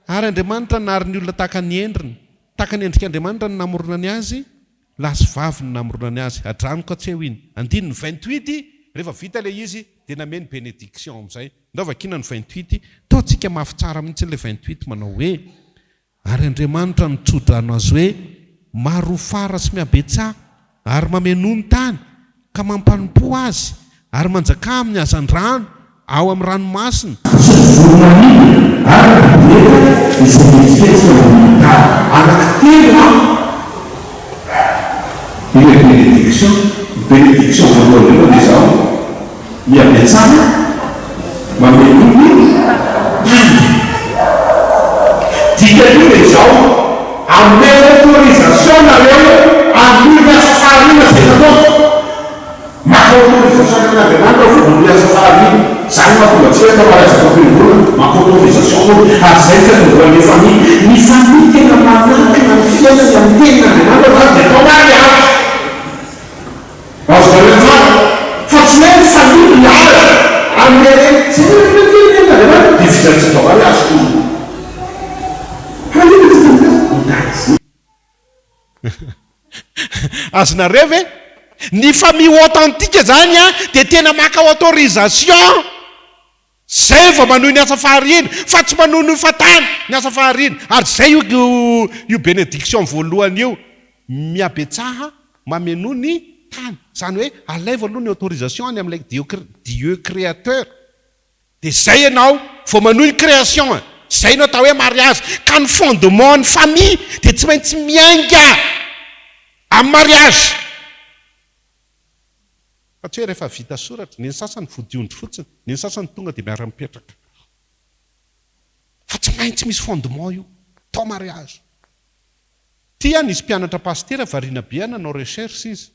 ary Andriamanitra nahary ny olona tahaka ny endriny, tahaka ny endrik'Andriamanitra ny namorona ny azy, lasy vavy ny namorona ny azy. Adranoko tsy eo iny. Andininy 28 rehefa vita le izy dia nameny bénédiction amin'izay. Ndao vakina ny 28 taontsika mafy tsara mihitsy le 28 manao hoe ary Andriamanitra ny Tsodrano azy hoe maro fara sy miabetsaha ary mameno ny tany ka mampanompo azy ary manjaka amin'ny hazan-drano ao amin'ny ranomasina. Bénédiction voalohany dia izao miabetsana mameno ny tany. Dikany dia izao amin'ny autorisation nareo amin'ny asa fahariana izay nataoko. Maka autorisation n'Andriamanitra voalohany asa fahariana. Zany mahatonga antsika atao malaizaka am-piangonana maka autorisation ary izay fanaovana ny famille. Ny famille tena manakana ny fiainany amin'ny tenin'Andriamanitra zany dia atao mariage. Azo rehetra fa tsy maintsy famille miara amin'ny tsy dia fizatsika ao azonareo ve ny famille authentique zany a dia tena maka autorisation zay vao manohy ny asa fahariny fa tsy manohy ny fatany ny asa fahariny ary zay io bénédiction voalohany io miabetsaha mameno ny tany zany hoe alaivo aloha ny autorisation any amin'ilay Dieu créateur dia zay ianao vao manohy ny création zay no atao hoe mariage ka ny fondement ny famille dia tsy maintsy miainga amin'ny mariage fa tsy hoe rehefa vita soratra ny sasany vodiondry fotsiny ny sasany tonga dia miara-mipetraka fa tsy maintsy misy fondement io tao mariage tia nisy mpianatra pastera variana be nanao recherche izy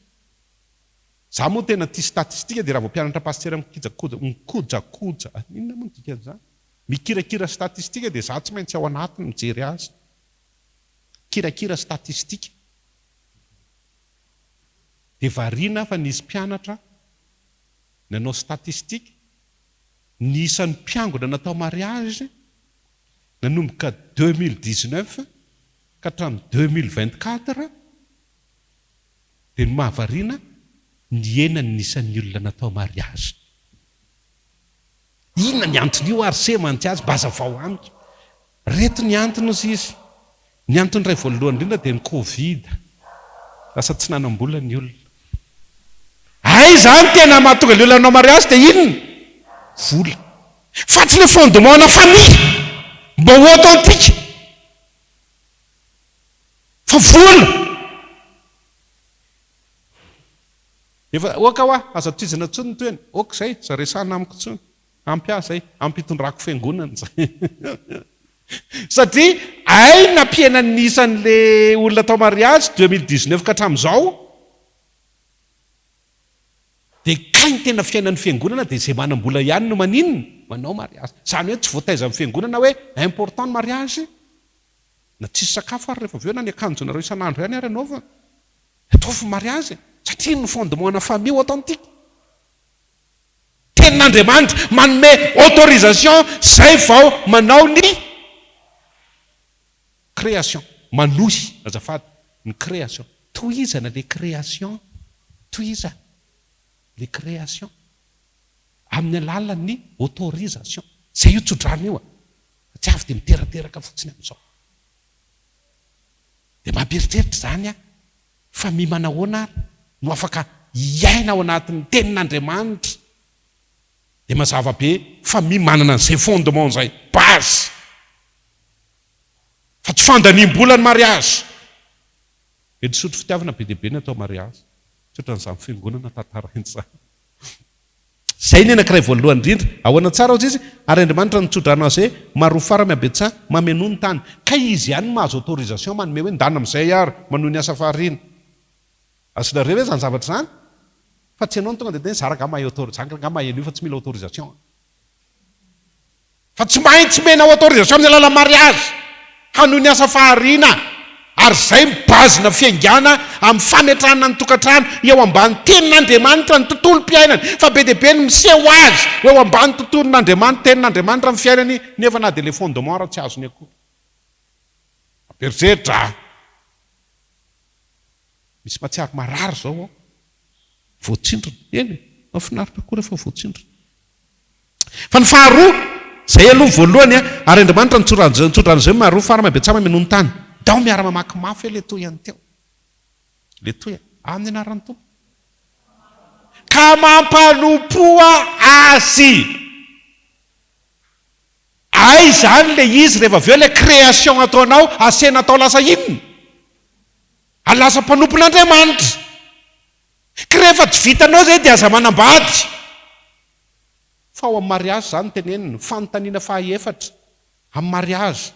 za moa tena tia statistika dia raha vao mpianatra pastera mikojakoja inona moa dikan'izany mikirakira statistika dia za tsy maintsy ao anatiny mijery azy kirakira statistika dia variana fa nisy mpianatra nanao statistika ny isan'ny mpiangona natao mariage nanomboka 2019 ka hatramin'ny 2024 dia ny mahavariana ny enany nisan'ny olona natao mariage inona ny antony io ary semantsy azy baza vao amiko reto ny antony izy ny antony ray voalohany indrindra dia ny covid lasa tsy nanam-bola ny olona ay zany tena mahatonga ny olona nanao mariage dia inona vola fa tsy le fondement na famille mba ho authentique fa vola efa oka hoa aza toizana tsony ny toeny oka izay za resana amiko tsony ampiasa ay ampitondrako fiangonana zay satria ay nampiaina ny isan'le olona tao mariage 2019 ka hatramin'izao dia kainy tena fiainan'ny fiangonana dia izay manam-bola ihany no maninona manao mariage zany hoe tsy voataiza amin'ny fiangonana hoe important ny mariage na tsisy sakafo ary rehefa aveo na ny akanjonareo isan'andro ihany ary anaovana ataovy mariage satria ny fondement na famille authentique tenin'Andriamanitra manome autorisation zay vao manao ny création manohy azafady ny création tohizana le création tohizana le création amin'ny alalan'ny autorisation zay io tsodrano io tsy avy dia miterateraka fotsiny amin'izao dia mamperitreritra zany a famille manahoana ary no afaka hiaina ao anatin'ny tenin'Andriamanitra dia mazava be famille manana an'izay fondement zay base fa tsy fandaniam-bola ny mariage edy sotro fitiavana be deaibe ny atao mariage tsotra n'izany fiangonana tantarain'izany zay ny anankiray voalohany indrindra ahoana tsara ozy izy ary Andriamanitra ny Tsodrano azy hoe maroa fara miabetsa mameno ny tany ka izy ihany mahazo autorisation manome hoe ndana amin'izay ary manohy ny asa faharina azonareo hoe zany zavatra zany fa tsy ianao ny tonga dia tena zaraka mahay autorisation nga mahay an'io fa tsy mila autorisation fa tsy maintsy mena autorisation amin'ny alala mariage hanohy ny asa faharina ary zay mibazina fiaingana amin'ny fametrahana ny tokantrano eo ambany tenin'Andriamanitra ny tontolo mpiainany fa be dia be ny miseho azy eo ambany tontolon'Andriamanitra tenin'Andriamanitra amin'ny fiainany nefa na dia le fondement raha tsy azony akory aperitreritra misy matsiaro marary zao ao voatsindrona eny mafinaritra koa rehefa voatsindrona fa ny faharoa zay aloha voalohany ary Andriamanitra ny Tsodrano zay maharoa fara mabetsama menohy ny tany dao miara mamaky mafy hoe le toyany teo le toya amin'ny anaran'ny tompo ka mampanopoa azy ay zany le izy rehefa aveo le création ataonao asena atao lasa inona alasa mpanompon'Andriamanitra ka rehefa tsy vitanao zay dia aza manambady fa ao amin'ny mariage zany teneniny fanontaniana fahaefatra amin'ny mariage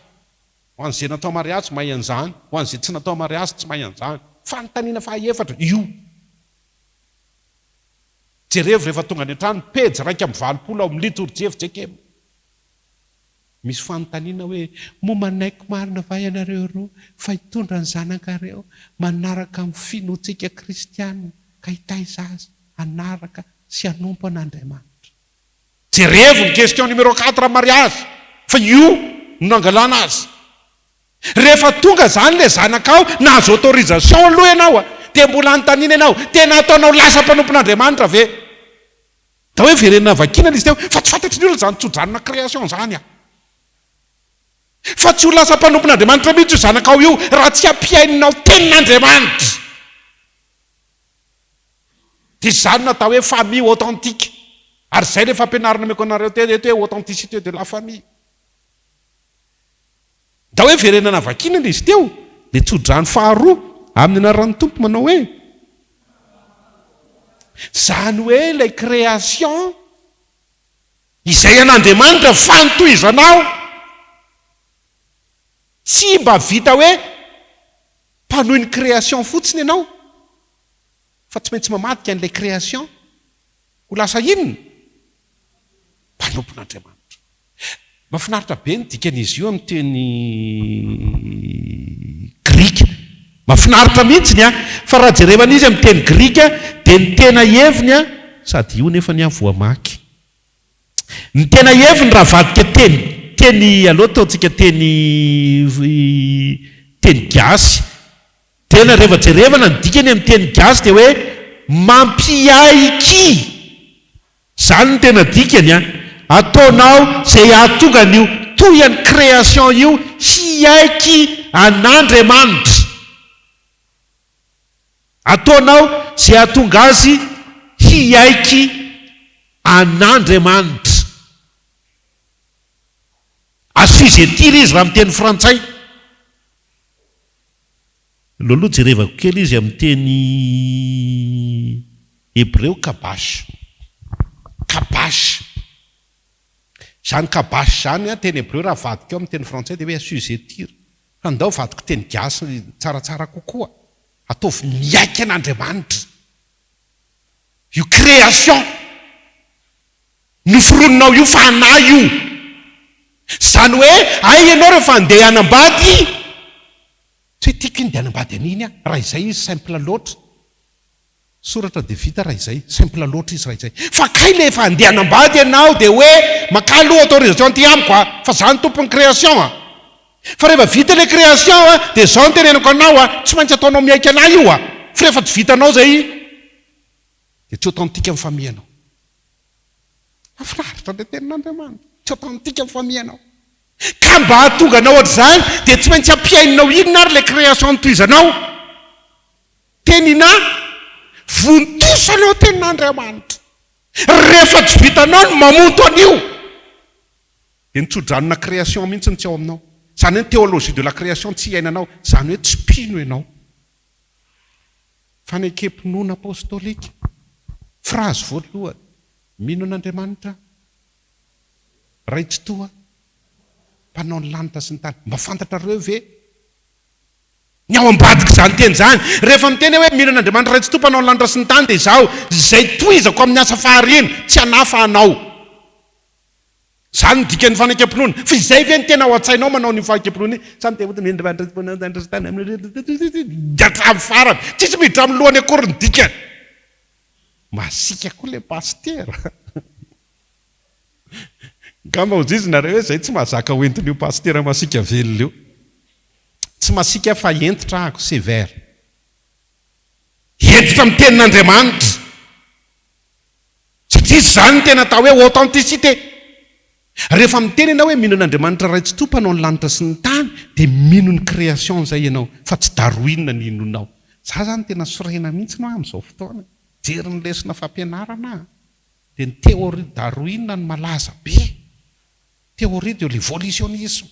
ho an'izay natao mariage mahay an'izany ho an'izay tsy natao mariage tsy mahay an'izany fanontaniana fahaefatra io jerevy rehefa tonga any an-trano pejy raika amin'ny valopolo ao amin'ny liturgie Fjkm misy fanontaniana hoe momanaiko marina va ianareo roa fa hitondra ny zanakareo manaraka amin'ny finotsika kristianina ka hitaiza azy anaraka sy anompo an'Andriamanitra jerevy ny question numéro 4 mariage fa io no nangalana azy Rehefa tonga zany le zanakao nahazo autorisation aloha ianao dia mbola anontaniana ianao tena ataonao lasa mpanompon'Andriamanitra ve? Da hoe verenina vakina izy teo fa tsy fantatry ny olona zany tsodrano création zany fa tsy ho lasa mpanompon'Andriamanitra mihitsy io zanakao io raha tsy ampiaininao tenin'Andriamanitra. Dia zany natao hoe famille authentique. Ary zay le fampianarana meko anareo teto hoe authenticité de la famille. Da hoe verenana vakina izy teo dia tsodrano faharoa amin'ny anaran'ny tompo manao hoe zany hoe ilay création izay an'Andriamanitra fantohizanao tsy mba vita hoe mpanohy ny création fotsiny ianao fa tsy maintsy mamadika an'ilay création ho lasa inona mpanompon'Andriamanitra. Mahafinaritra be ny dikan'izy io amin'ny teny grika. Mahafinaritra mihitsiny fa raha jerevana izy amin'ny teny grika dia ny tena heviny sady io nefa ny voamaky. Ny tena heviny raha vadika teny aloha ataontsika teny gasy. Tena rehefa jerevana ny dikany amin'ny teny gasy dia hoe mampiaiky. Zany ny tena dikany ataonao zay ahatonga an'io toy any création io hiaiky an'Andriamanitra. Ataonao zay ahatonga azy hiaiky an'Andriamanitra. Azo fizetira izy raha miteny frantsay. Aloha jerevako kely izy amin'ny teny hébreu kabash. Zany kabash zany teny hébreu raha vadika eo amin'ny teny frantsay dia hoe assujettir. Fa ndao vadiko teny gasy tsaratsara kokoa. Ataovy miaiky an'Andriamanitra. Io création noforononao io fanahy io. Zany hoe ay ianao rehefa handeha hanambady tsy hoe tiako handeha hanambady an'iny raha izay izy simple loatra. Soratra dia vita raha izay simple loatra izy raha izay. Fa kay le efa handeha hanambady ianao dia hoe maka aloha autorisation ty amiko fa zany tompon'ny création fa rehefa vita le création dia zao ny tenenako anao tsy maintsy ataonao miaiky anahy io fa rehefa tsy vitanao zay dia tsy authentique amin'ny famille anao. Mahafinaritra le tenin'Andriamanitra tsy authentique amin'ny famille anao. Ka mba hahatonga anao ohatr'izany dia tsy maintsy ampiaininao inona ary le création notohizanao tenina vontosanao tenin'Andriamanitra. Rehefa tsy vitanao no mamonto an'io dia nitsodranona création mihitsy ny tsy ao aminao. Zany hoe théologie de la création tsy iainanao. Zany hoe tsy pino ianao. Fanekempinoana apostolika phrase voalohany mino an'Andriamanitra ray tsy toa mpanao ny lanitra sy ny tany. Mba fantatrareo ve ny ao ambadika zany teny zany rehefa miteny hoe mino an'Andriamanitra ray tsy toa mpanao ny lanitra sy ny tany dia izao zay tohizako amin'ny asa fahariny tsy hanafa anao. Zany ny dikan'ny fanekempinoana. Fa izay ve ny tena ao an-tsainao manao ny fanekempinoana samy dia amin'ny farany tsisy miditra amin'ny lohany akory ny dikany. Masika koa le paster. Gamba hojizynareo hoe zay tsy mahazaka hoentin'io paster masika velona io. Tsy masika fa entitra ako sévère. Entitra amin'ny tenin'Andriamanitra. Satria zany tena atao hoe authenticité. Rehefa miteny ianao hoe mino an'Andriamanitra ray tsy toa mpanao ny lanitra sy ny tany dia mino ny création izay ianao fa tsy daroinina ny inonao. Za zany tena sorena mihitsy no amin'izao fotoana. Jery ny lesona fampianarana dia ny théorie daroinina ny malaza be. Théorie de l'évolutionnisme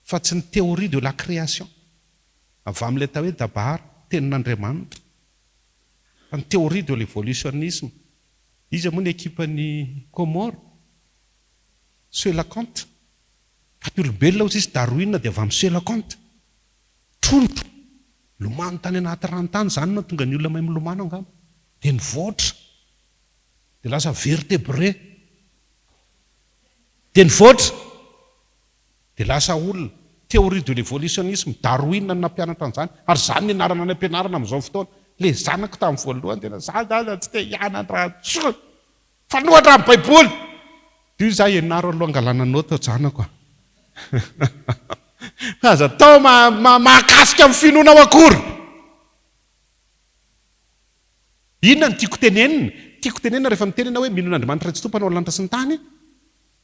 fa tsy ny théorie de la création. Avy amin'ilay tao hoe dabara tenin'Andriamanitra. Fa ny théorie de l'évolutionnisme izy moa ny ekipan'ny Comore Suela-Kante. Fa ny olombelona ozy izy daroinina dia avy amin'ny Suela-Kante. Trondro lomano tany anaty ranontany zany no tonga ny olona mahay milomano angamba. Dia nivoatra dia lasa vertébré. Dia nivoatra dia lasa olona. Théorie de l'évolutionnisme daroinina no nampianatra an'izany ary zany ny anarana ny ampianarana amin'izao fotoana. Le zanako tamin'ny voalohany tena za tsy te hianatra fa nohatra amin'ny baiboly. Io za ianaro aloha angalana nota zanako. aza tao mahakasika amin'ny finoana ao akory. Inona ny tiako tenenina rehefa mitenena hoe minon'Andriamanitra tsy tompo anao lanitra sy ny tany,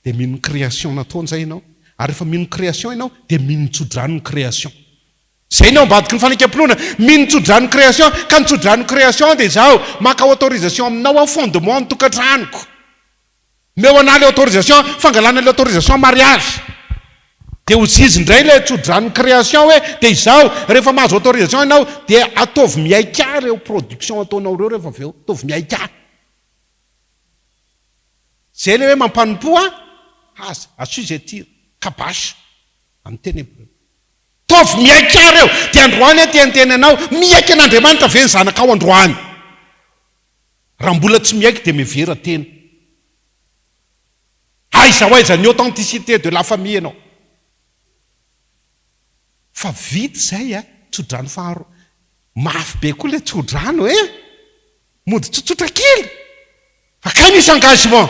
dia mino création nataony zay ianao. Ary rehefa mino création ianao dia mino Tsodrano ny création. Zay ianao ambadiky ny fanekam-pinoana, mino Tsodrano ny création, ka ny Tsodrano ny création dia izao maka autorisation aminao ao fondement ny tokantranoko. Meo anà le autorisation, fangalana le autorisation mariage. Dia ho zizy indray le Tsodrano ny création hoe dia izao rehefa mahazo autorisation ianao dia ataovy miaika ireo production ataonao ireo rehefa avy eo, ataovy miaika. Zay le hoe mampanompoa aza assujettir kabasy amin'ny teny hébreu. Taovy miaika reo dia androany tianteny anao miaika an'Andriamanitra ve ny zanakao androany. Raha mbola tsy miaika dia mivera tena. Aiza ny authenticité de la famille ianao. Fa vita zay Tsodrano faharoa. Mafy be koa le Tsodrano mody tsotsotra kely. Fa kay misy engagement.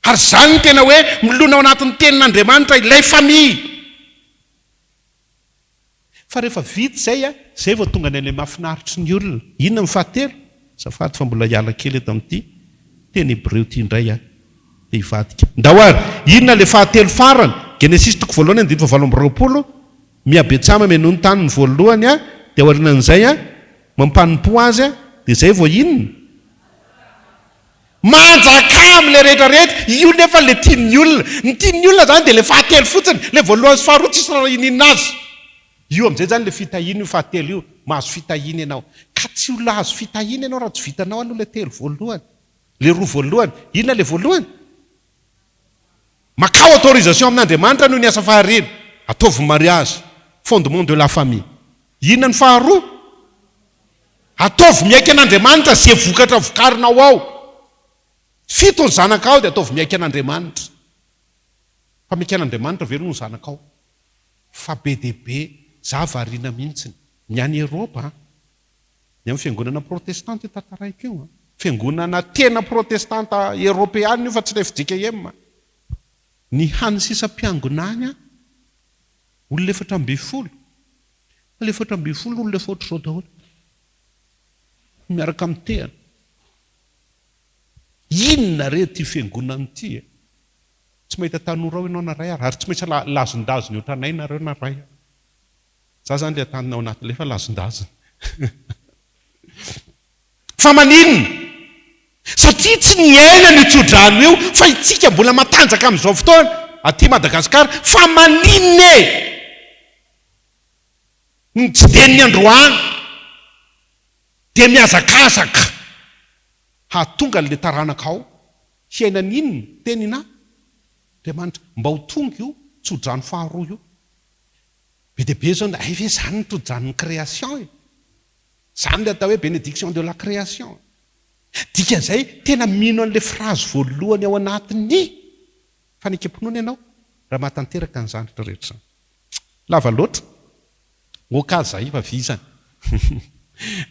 Ary zany tena hoe milona ao anatin'ny tenin'Andriamanitra ilay famille. Fa rehefa vita zay vao tonga an'ilay mahafinaritra ny olona. Inona ny fahatelo? Zafady fa mbola hiala kely eto amin'ity teny hébreu ity indray dia hivadika. Ndahoary, inona le fahatelo farany? Genesis 1:20 miabetsama menony tany ny voalohany dia aorianan'izay mampanompo azy dia zay vao inona? Manjaka amin'ilay rehetrarehetra, io nefa le tian'ny olona. Ny tian'ny olona zany dia le fahatelo fotsiny, le voalohany sy faharoa tsisy raha ininina azy. Io amin'izay zany le fitahina io fahatelo io, mahazo fitahina ianao. Ka tsy olona azo fitahina ianao raha tsy vitanao aloha le telo voalohany. Le roa voalohany, inona le voalohany? Makao autorisation amin'Andriamanitra noho ny asa faharena, ataovy mariage, fondement de la famille. Inona ny faharoa? Ataovy miaika an'Andriamanitra zay vokatra vokarinao ao. Fito ny zanakao dia ataovy miaika an'Andriamanitra. Fa miaika an'Andriamanitra ve no zanakao? Fa be dia be zavariana mihitsiny. Ny any Eropa, ny amin'ny fiangonana protestante tantaraiko io, fiangonana tena protestante Eropeana io fa tsy ilay Fjkm. Ny hany sisa mpiangonana olona 420. Le 420 olona efa ohatr'izao daholo. Miaraka amin'ny tehana. Inona re ty fiangonana ity? Tsy mahita tanora ao ianao naray ary tsy maintsy lazondazony ohatranay nareo naray. Za zany le tanina ao anatin'ilay fa lazondazony. Fa maninona? Satria tsy ny aina ny Tsodrano io fa itsika mbola matanjaka amin'izao fotoana aty Madagasikara fa maninona ny tsy den'ny androany dia miazakazaka hahatonga le taranaka ao hiaina ninona tenina Andriamanitra mba ho tonga io Tsodrano faharoa io. Be dia be zao ay ve zany ny Tsodrano ny création zany le atao hoe bénédiction de la création. Dikan'izay tena mino an'ilay phrase voalohany ao anatin'ny fanekam-pinoana ianao raha mahatanteraka ny zandritra rehetra. Lava loatra okazay fa vizany.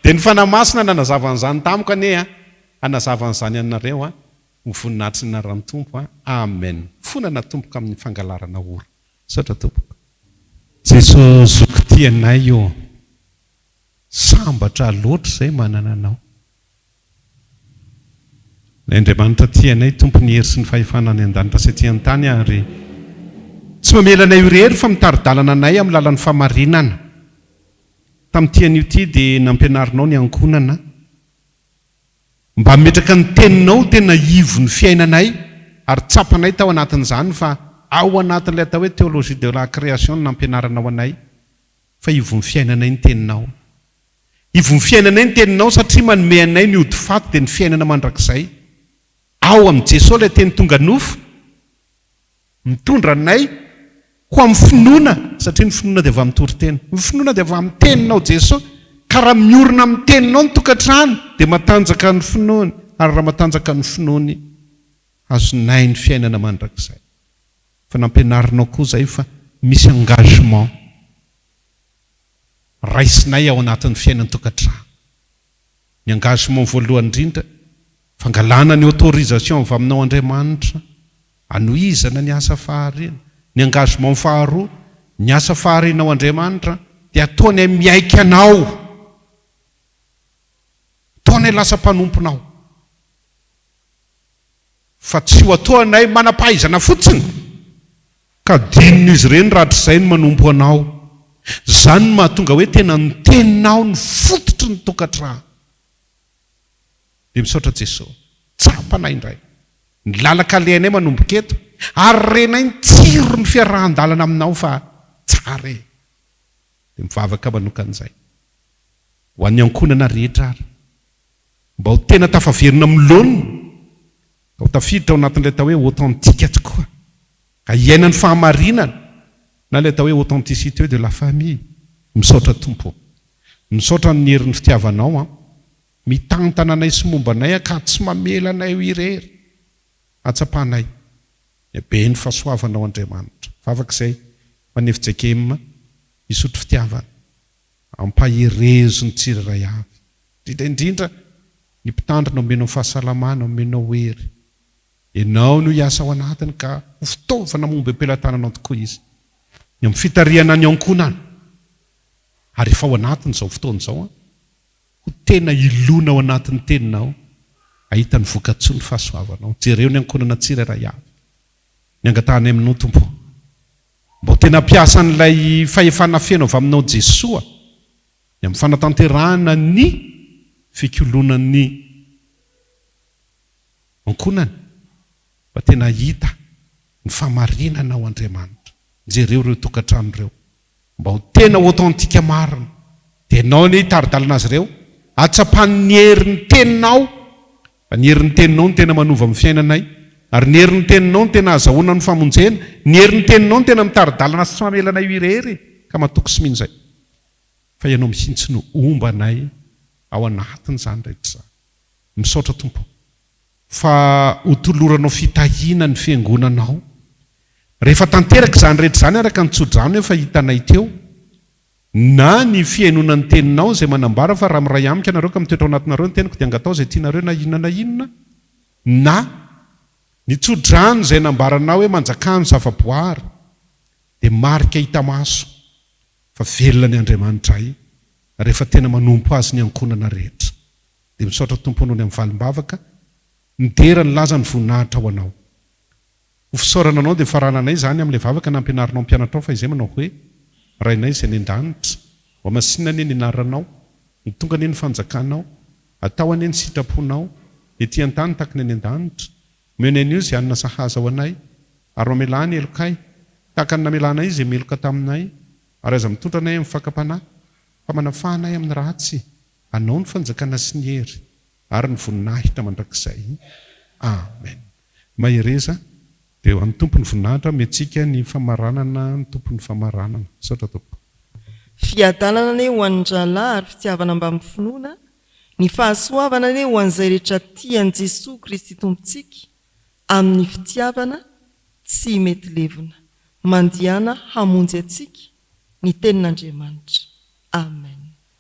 Dia ny fanahy masina nanazavan'izany tamiko ane anazavan'izany anareo ho voninahitry ny anaran'ny Tompo. Amen. Fonana tompoka amin'ny fangalarana ora. Saotra tompoko. Jesosy zoky anay io sambatra loatra izay manana anao. Ny Andriamanitra tianay tompony hery sy ny fahefanany an-danitra sy aty an-tany ary tsy mamelanay irery fa mitaridalana anay amin'ny lalan'ny famarinana. Tamin'itian'io ity dia nampianarinao ny Ankohonana mba metraka ny teninao tena ivon'ny fiainanay ary tsapanay tao anatin'izany fa ao anatin'ilay atao hoe théologie de la création nampianaranao anay fa ivon'ny fiainanay ny teninao. Ivon'ny fiainanay ny teninao satria manome anay ny ody faty dia ny fiainana mandrakizay. Ao amin'i Jesosy ilay teny tonga nofo mitondra anay ho amin'ny finoana satria ny finoana dia avy amin'ny toriteny. Ny finoana dia avy amin'ny teninao Jesosy ka raha miorina amin'ny teninao ny tokantrano dia matanjaka ny finoany ary raha matanjaka ny finoany azonay ny fiainana mandrakizay. Fa nampianarinao koa izay fa misy engagement raisinay ao anatin'ny fiainan'ny tokantrano. Ny engagement voalohany indrindra fangalana ny autorisation avy aminao Andriamanitra hanohizana ny asa faharena. Ny engagement faharoa ny asa faharinao Andriamanitra dia ataony miaika anao, ataony lasa mpanomponao, fa tsy ho ataonay manam-pahaizana fotsiny ka dinon'izy ireny rahatr'izay no manompo anao. Zany no mahatonga hoe tena ny teninao ny fototry ny tokantrano. Dia misaotra Jesosy, tsapanay indray ny lalaka lehanay manomboka eto, ary renay ny tsiro ny fiarahan-dalana aminao fa tsara e. Dia mivavaka manokan'izay ho an'ny ankohonana rehetra ary mba ho tena tafaverina milonina, ka ho tafiditra ao anatin'ilay atao hoe authentique tokoa, ka iainan'ny fahamarinana na ilay atao hoe authenticité de la famille. Misaotra Tompo, misaotra ny herin'ny fitiavanao mitantana anay sy momba anay ka tsy mamela anay ho irery, atsapanay be ny fahasoavanao Andriamanitra. Vavak'izay maneho Fjkm Isotry Fitiavana ampaherezo ny tsirairay avy, indrindra ny mpitandrina omenao fahasalamana, omenao hery. Ianao no hiasa ao anatiny ka ho fitaovana momba ampelantananao tokoa izy ny amin'ny fitariana ny ankohonana. Ary efa ao anatiny izao fotoana izao ho tena ilona ao anatin'ny teninao, ahita ny voka-tsoa ny fahasoavanao. Jereo ny ankohonana tsirairay avy, ny angatahany aminao Tompo, mba ho tena ampiasa n'ilay fahefana feno avy aminao Jesosy ny amin'ny fanatanterahana ny fikolonan'ny ankohonana, mba tena hita ny famarinana ao Andriamanitra. Jereo ireo tokantrano ireo mba ho tena authentique marina, dia ianao ny taridalana azy ireo atsapan'ny herin'ny teninao. Ny herin'ny teninao no tena manova amin'ny fiainanay, ary ny herin'ny teninao no tena azahoana ny famonjena, ny herin'ny teninao no tena mitaridalana sy tsy mamelanay irery, ka matoko sy mino izay. Fa ianao mihitsy no ombanay ao anatiny izany rehetra izany. Misaotra Tompo fa hotoloranao fitahiana ny fiangonanao. Rehefa tanteraka izany rehetra izany araka ny Tsodrano efa hitanay teo, na ny fiainonan'ny teninao izay manambara fa raha miray amika anareo ka mitoetra ao anatinareo ny teniko dia angatao izay tianareo na inona na inona, na ny Tsodrano izay nambaranao hoe manjakany zavaboary, dia marika hita maso fa velona ny Andriamanitra rehefa tena manompo azy ny ankohonana rehetra. Dia misaotra Tompo noho ny amin'ny valim-bavaka nidera ny laza ny voninahitra ho anao. Ho fisaorana anao dia farananay izany amin'ilay vavaka na ampianarinao mpianatra ao, fa izay manao hoe rainay izay ny an-danitra, ho masina ny inaranao, ny tonga ny fanjakanao, atao any ny sitraponao, ety an-tany takany any an-danitra, meno an'io izay anina sahaza ao anay, ary mamelany elokay tahaka ny namelanay izay meloka taminay, ary aza mitondra anay amin'ny fakam-panahy, fa manafahanay amin'ny ratsy, anao ny fanjakana sy ny hery ary ny voninahitra mandrakizay. Amen. Mahereza dia ho an'ny tompony voninahitra mentsika ny famaranana ny tompony famaranana. Saotra Tompo. Fiadanana ne ho an'ndralahy ary fitiavana mba amin'ny finoana, ny fahasoavana ne ho an'izay rehetra tian'i Jesosy Kristy tompontsika amin'ny fitiavana tsy mety levona, mandihana hamonjy atsika ny tenin'Andriamanitra.